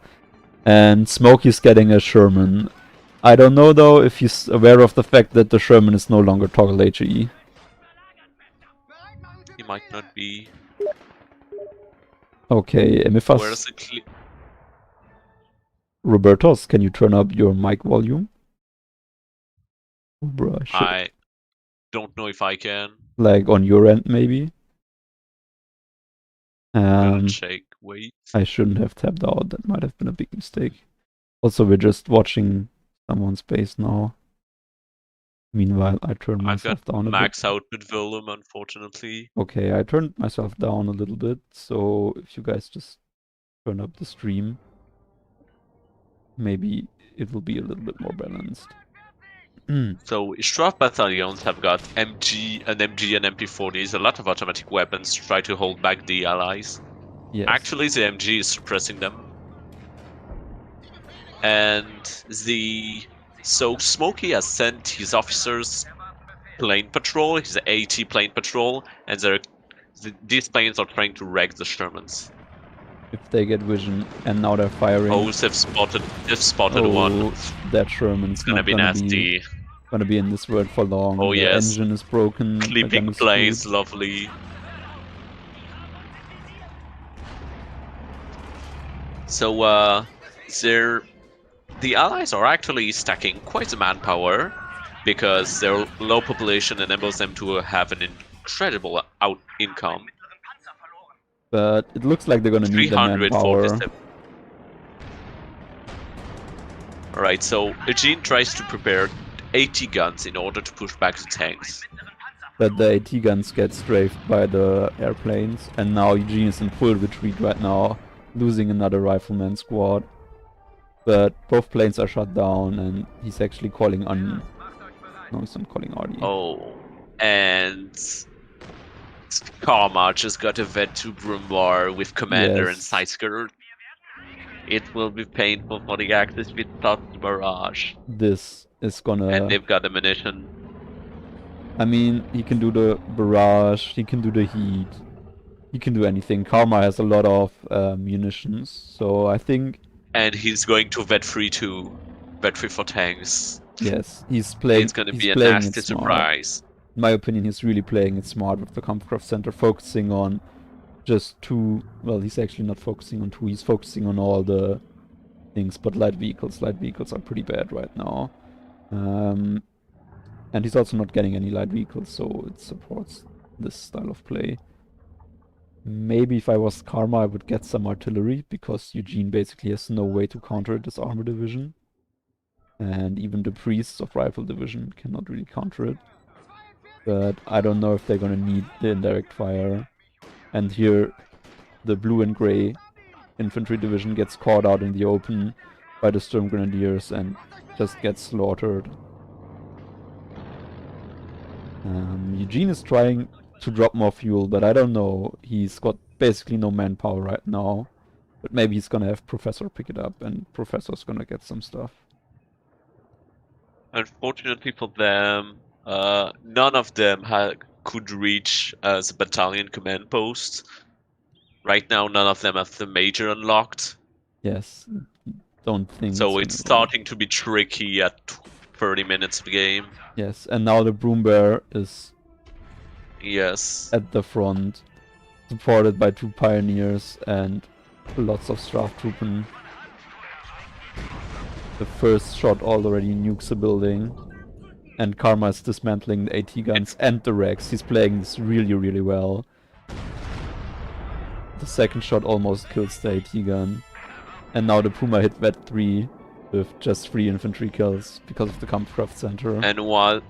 and Smokey's getting a Sherman. I don't know though if he's aware of the fact that the Sherman is no longer toggle HE. He might not be. Okay, Emifas. Robertos, can you turn up your mic volume? Oh, bruh, shit. I don't know if I can. Like on your end, maybe? Check, wait. I shouldn't have tapped out, that might have been a big mistake. Also, we're just watching someone's base now. Meanwhile, I turned myself down a bit. Max output volume, unfortunately. Okay, I turned myself down a little bit, so if you guys just turn up the stream, maybe it will be a little bit more balanced. So, Strafe battalions have got an MG and MP40s, a lot of automatic weapons to try to hold back the allies. Yes. Actually, the MG is suppressing them. And so Smokey has sent his officers plane patrol, his AT plane patrol, and these planes are trying to wreck the Shermans. If they get vision, and now they're firing. Oh, they've spotted one. Oh, that Sherman's It's gonna not be nasty. gonna be in this world for long. Oh the yes. engine is broken. They're Clipping gonna be planes, screwed. lovely. So the allies are actually stacking quite a manpower because their low population enables them to have an incredible income. But it looks like they're gonna need the manpower. 347. Alright, so Eugene tries to prepare 80 guns in order to push back the tanks. But the AT guns get strafed by the airplanes, and now Eugene is in full retreat right now, losing another rifleman squad. But both planes are shut down, and he's actually calling on... No, he's not calling RD. Oh, and Karma just got a Vet 2 Broombar with Commander and Yes. Side Skirt. It will be painful for the Axis without the Barrage. This is gonna... And they've got ammunition. I mean, he can do the barrage, he can do the heat, he can do anything. Karma has a lot of munitions, so I think... And he's going to Vet 3 too. Vet 3 for tanks. Yes, he's playing. It's gonna he's be a playing nasty it smart. surprise. In my opinion, he's really playing it smart with the Kampfkraft Center, focusing on just two... Well, he's actually not focusing on two, he's focusing on all the things, but light vehicles. Light vehicles are pretty bad right now. And he's also not getting any light vehicles, so it supports this style of play. Maybe if I was Karma, I would get some artillery, because Eugene basically has no way to counter this armor division. And even the priests of Rifle Division cannot really counter it. But I don't know if they're gonna need the indirect fire. And here, the blue and gray infantry division gets caught out in the open by the Sturm Grenadiers and just gets slaughtered. Eugene is trying to drop more fuel, but I don't know. He's got basically no manpower right now. But maybe he's gonna have Professor pick it up, and Professor's gonna get some stuff. Unfortunately for them, none of them could reach the battalion command post. Right now, none of them have the major unlocked. Yes, don't think So it's it's gonna work. starting to be tricky at 30 minutes of the game. Yes, and now the Broom Bear is Yes. at the front, supported by 2 pioneers and lots of Straftroopen. The first shot already nukes a building, and Karma is dismantling the AT guns and the Rex. He's playing this really, really well. The second shot almost kills the AT gun, and now the Puma hit Vet 3 with just 3 infantry kills because of the Kampfkraft Center. And while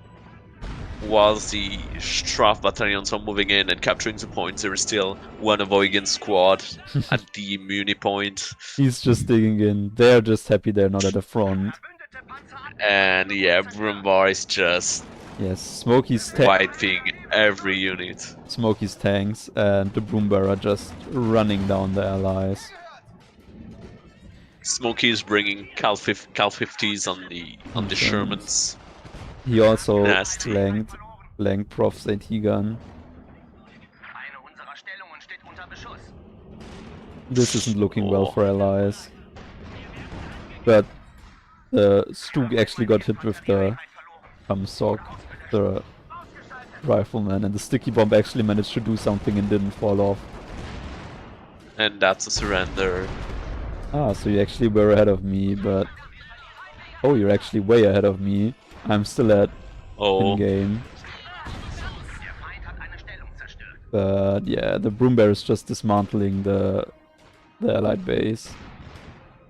the Straf battalions are moving in and capturing the points, there is still one Avoigan squad at the Muni point. He's just digging in. They're just happy they're not at the front. And yeah, Broombar is just Yes, Smokey's wiping every unit. Smokey's tanks and the Broombear are just running down the allies. Smokey is bringing Cal 50s on the Shermans. He also Nasty. flanked Prof's AT gun. This isn't looking well for allies. But Stug actually got hit with the Sock, the rifleman, and the sticky bomb actually managed to do something and didn't fall off. And that's a surrender. Ah, so you actually were ahead of me, but... Oh, you're actually way ahead of me. I'm still at in-game. But yeah, the Broom Bear is just dismantling the allied base.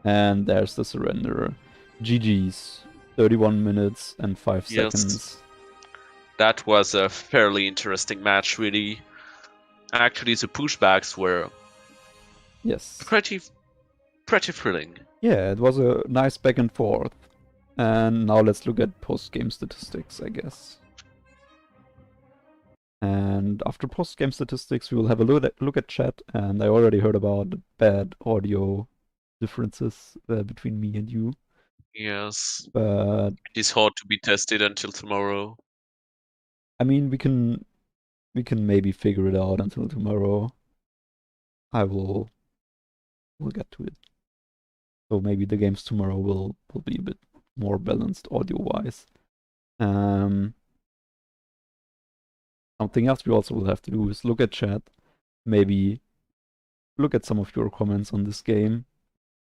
And there's the surrender. GG's. 31 minutes and 5 seconds. That was a fairly interesting match, really. Actually, the pushbacks were pretty thrilling. Yeah, it was a nice back and forth. And now let's look at post-game statistics, I guess. And after post-game statistics, we will have a look at chat. And I already heard about the bad audio differences between me and you. Yes. But it's hard to be tested until tomorrow. I mean, we can We can maybe figure it out until tomorrow. We'll get to it. So maybe the games tomorrow will be a bit more balanced audio-wise. Something else we also will have to do is look at chat, maybe look at some of your comments on this game,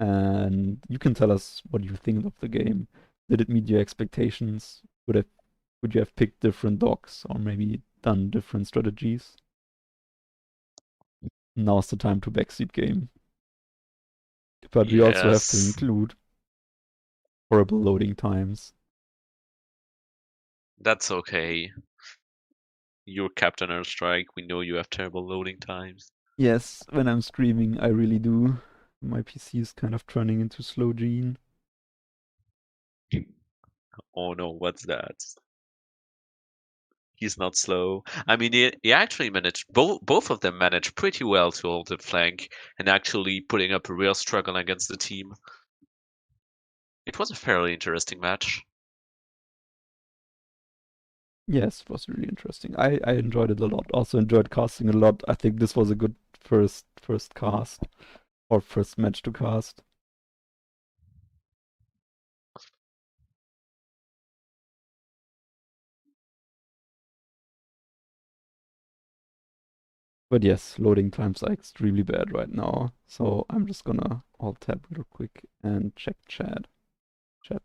and you can tell us what you think of the game. Did it meet your expectations? Would you have picked different dogs or maybe done different strategies? Now's the time to backseat game. But we also have to Yes. include horrible loading times. That's okay. You're Captain Airstrike. We know you have terrible loading times. Yes, when I'm streaming, I really do. My PC is kind of turning into slow gene. Oh no, what's that? He's not slow. I mean, he actually managed, both of them managed pretty well to hold the flank and actually putting up a real struggle against the team. It was a fairly interesting match. Yes, it was really interesting. I enjoyed it a lot. Also enjoyed casting a lot. I think this was a good first cast or first match to cast. But yes, loading times are extremely bad right now. So I'm just gonna alt tab real quick and check chat. Chat.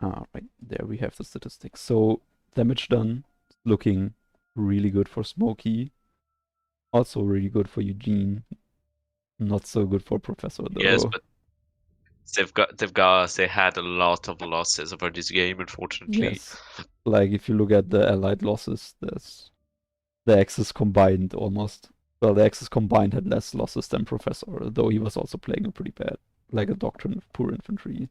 Right, there we have the statistics. So damage done, looking really good for Smokey. Also really good for Eugene. Not so good for Professor though. Yes, but they had a lot of losses over this game, unfortunately. Yes. Like if you look at the allied losses, there's the Axis combined almost. Well, the Axis combined had less losses than Professor, though he was also playing a pretty bad, like a Doctrine of Poor Infantry.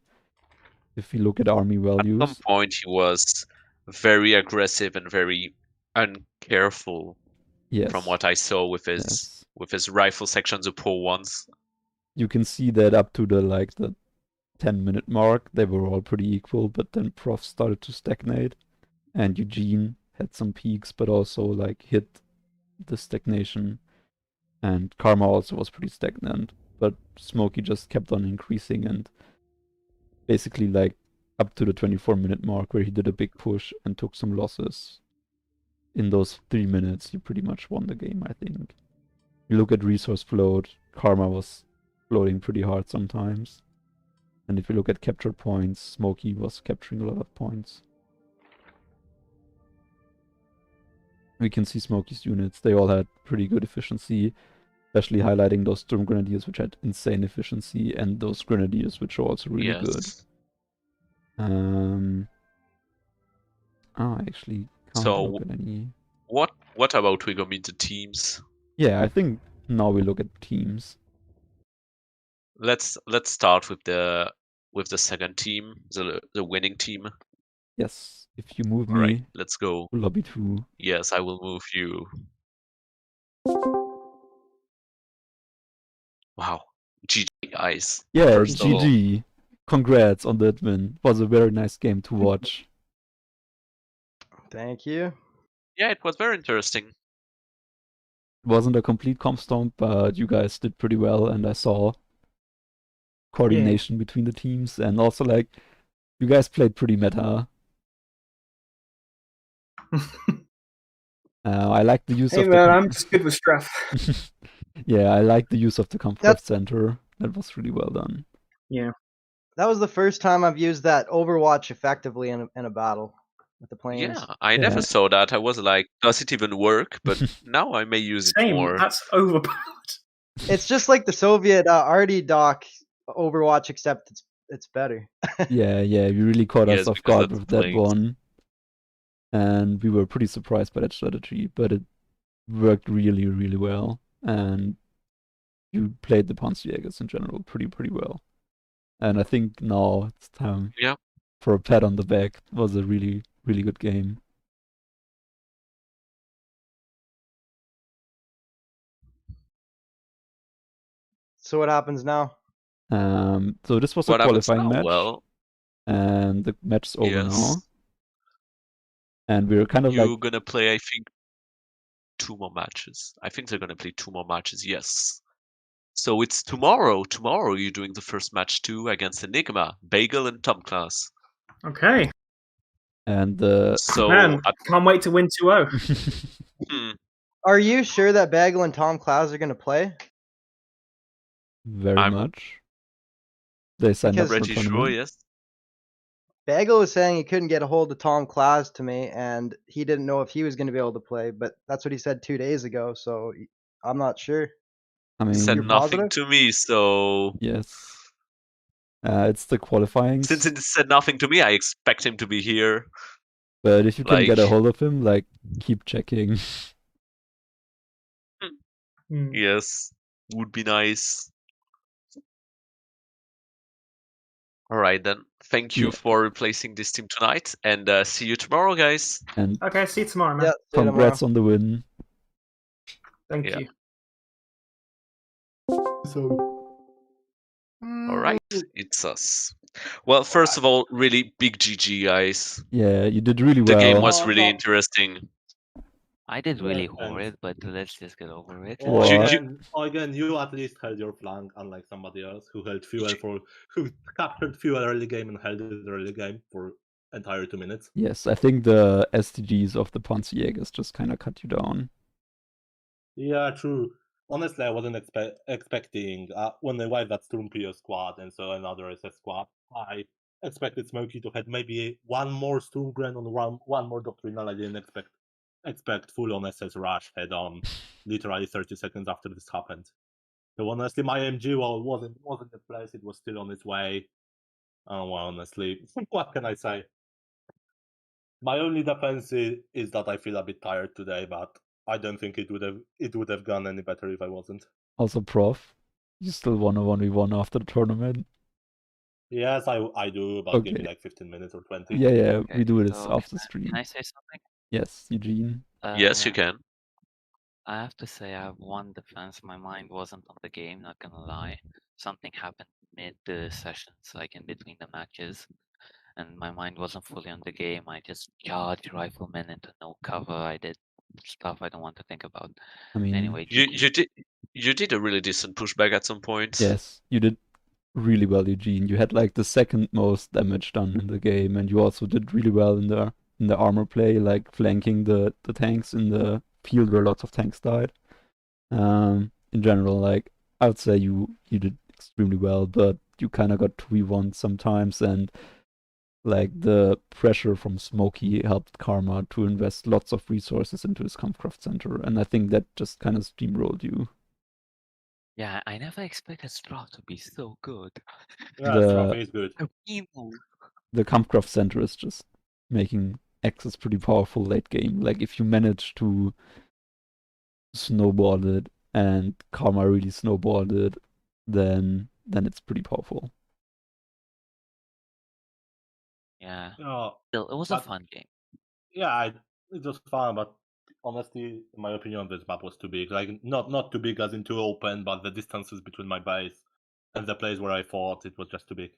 If you look at army values. At some point, he was very aggressive and very uncareful. Yes. From what I saw with his rifle sections of poor ones. You can see that up to the 10-minute mark, they were all pretty equal, but then Prof started to stagnate, and Eugene had some peaks, but also like hit the stagnation, and Karma also was pretty stagnant, but Smokey just kept on increasing, and basically like up to the 24-minute mark where he did a big push and took some losses. In those 3 minutes, you pretty much won the game, I think. You look at resource float, Karma was floating pretty hard sometimes. And if you look at capture points, Smokey was capturing a lot of points. We can see Smokey's units, they all had pretty good efficiency, especially highlighting those Storm Grenadiers, which had insane efficiency, and those Grenadiers, which are also really good. I actually can't look at any. What about we go meet the teams? Yeah, I think now we look at teams. Let's start with the second team, the winning team. Yes, if you move All me. right, let's go. Lobby 2. Yes, I will move you. Wow. GG, guys. Yeah, GG. Congrats on that win. It was a very nice game to watch. Thank you. Yeah, it was very interesting. It wasn't a complete comp stomp, but you guys did pretty well, and I saw coordination between the teams, and also like you guys played pretty meta. I like the use of the. Hey man, I'm just good with Strath. Yeah, I like the use of the Comfort Center. That was really well done. Yeah. That was the first time I've used that Overwatch effectively in a battle with the planes. Yeah, I never saw that. I was like, does it even work? But now I may use it more. That's overpowered. It's just like the Soviet RD dock Overwatch, except it's better. Yeah, you really caught us off guard with that one. And we were pretty surprised by that strategy, but it worked really, really well. And you played the Panzerjägers in general pretty well. And I think now it's time for a pat on the back. It was a really, really good game. So what happens now? So this was a What happens qualifying now? match, Well, and the match's over now. yes. And we're kind of like, You're gonna play, I think, 2 more matches. I think they're gonna play 2 more matches, yes. So it's tomorrow. Tomorrow you're doing the first match too against Enigma, Bagel and Tom Class. Okay. and So Man, can't wait to win 2-0. hmm, Are you sure that Bagel and Tom Klaus are gonna play? very I'm much. They signed up Because- for a pretty sure, tournament. yes. Bagel was saying he couldn't get a hold of Tom Klaus to me, and he didn't know if he was gonna be able to play. But that's what he said 2 days ago. So I'm not sure. I He mean, said You're nothing positive? to me, so yes. It's the qualifying. since he said nothing to me, I expect him to be here. But if you can get a like- hold of him, like, keep checking. Hmm. Yes, would be nice. All right then. Thank you Yeah. for replacing this team tonight, and see you tomorrow, guys. And Okay, see you tomorrow, man. Yeah. See you tomorrow. congrats on the win. Thank Yeah. you. So All right, it's us. Well, first of all, really big GG, guys. Yeah, you did really The well. game was really Oh. interesting. I did really Yeah, and- horrid, but let's just get over it. Oh, What? again, you at least held your flank, unlike somebody else who held fuel who captured fuel early game and held it early game for entire 2 minutes. Yes, I think the STGs of the Panzerjägers just kind of cut you down. Yeah, true. Honestly, I wasn't expecting when they wiped that Stormpeer squad and so another SS squad. I expected Smokey to have maybe one more Stormgren on one more Doctrinal. I didn't expect full on SS rush head on, literally 30 seconds after this happened. So honestly, my MG wasn't in place. It was still on its way. Oh well, honestly, what can I say? My only defense is that I feel a bit tired today, but I don't think it would have gone any better if I wasn't. Also, Prof, you still won a 1v1 after the tournament. Yes, I do, but give me Okay. like 15 minutes or 20. Yeah, yeah, Okay, we do this so off the Can stream. I say something? Yes, Eugene. Yes, you Uh, can. I have to say I have one defense. My mind wasn't on the game, not gonna lie. Something happened mid the sessions, like in between the matches, and my mind wasn't fully on the game. I just charged riflemen into no cover. I did stuff I don't want to think about. I mean, Anyway, You did a really decent pushback at some point. yes, you did really well, Eugene. You had like the second most damage done in the game, and you also did really well in the armor play, like flanking the tanks in the field where lots of tanks died. In general, like I would say you did extremely well, but you kind of got 2v1 sometimes, and like the pressure from Smokey helped Karma to invest lots of resources into his Kampfkraft Center, and I think that just kind of steamrolled you. yeah, I never expected Straw to be so good. Yeah, The- Strafe is good. Evil. The Kampfkraft Center is just making Axis pretty powerful late game. Like if you manage to snowball it and Karma really snowballed it, then it's pretty powerful. Yeah, Oh, still, it was a but- fun game. yeah, it was fun, but honestly, in my opinion, this map was too big. Like not too big as in too open, but the distances between my base and the place where I fought, it was just too big.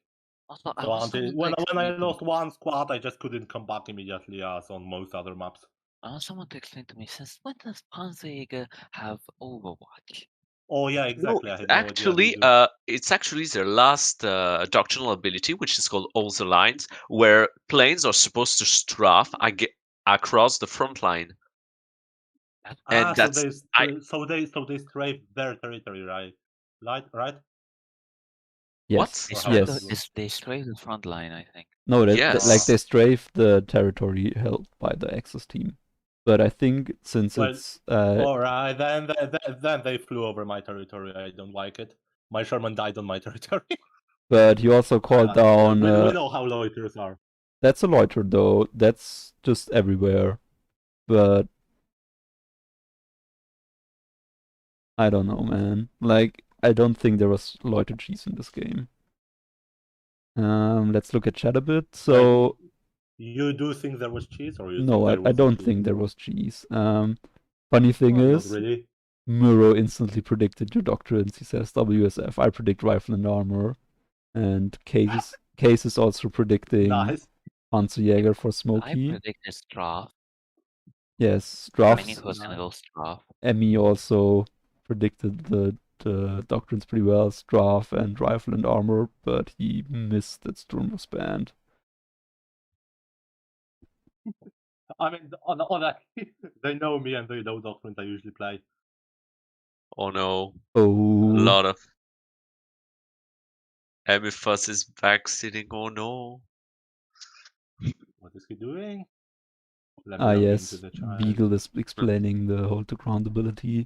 Also, I So want until someone to when I explain to me- lost one squad, I just couldn't come back immediately as on most other maps. I want someone to explain to me, since when does Panzerjäger have Overwatch? Oh yeah, exactly. I had no idea Actually, they do. it's actually their last doctrinal ability, which is called All the Lines, where planes are supposed to strafe across the front line. And So that's they strafe their territory, right? Right? Yes, They Or how strafe, does it yes. work? they strafe the front line, I think. No, Yes. like they strafe the territory held by the Axis team. But I think since Well, it's All right, then they flew over my territory. I don't like it. My Sherman died on my territory. but he also called down. we know how loiters are. That's a loiter though. That's just everywhere. But I don't know, man. Like I don't think there was loiter cheese in this game. Let's look at chat a bit. So You do think there was cheese, or you no, think I there don't wasn't think cheese? there was cheese. Funny thing Oh, is, not really. Muro instantly predicted your doctrines. He says WSF. I predict rifle and armor. And Case is also predicting Nice. Panzerjäger for I Smokey. predicted Straff. Yes, I mean, Straff's it was gonna go Straff. Emmy also predicted the doctrines pretty well, Straff and rifle and armor, but he missed that Sturm was banned. I mean, on that, they know me and they know doctrines I usually play. Oh no. A Oh, lot of Amifus is backseating. Oh no. What is he doing? Let me log yes, into the chat. Beagle is explaining the hold to ground ability.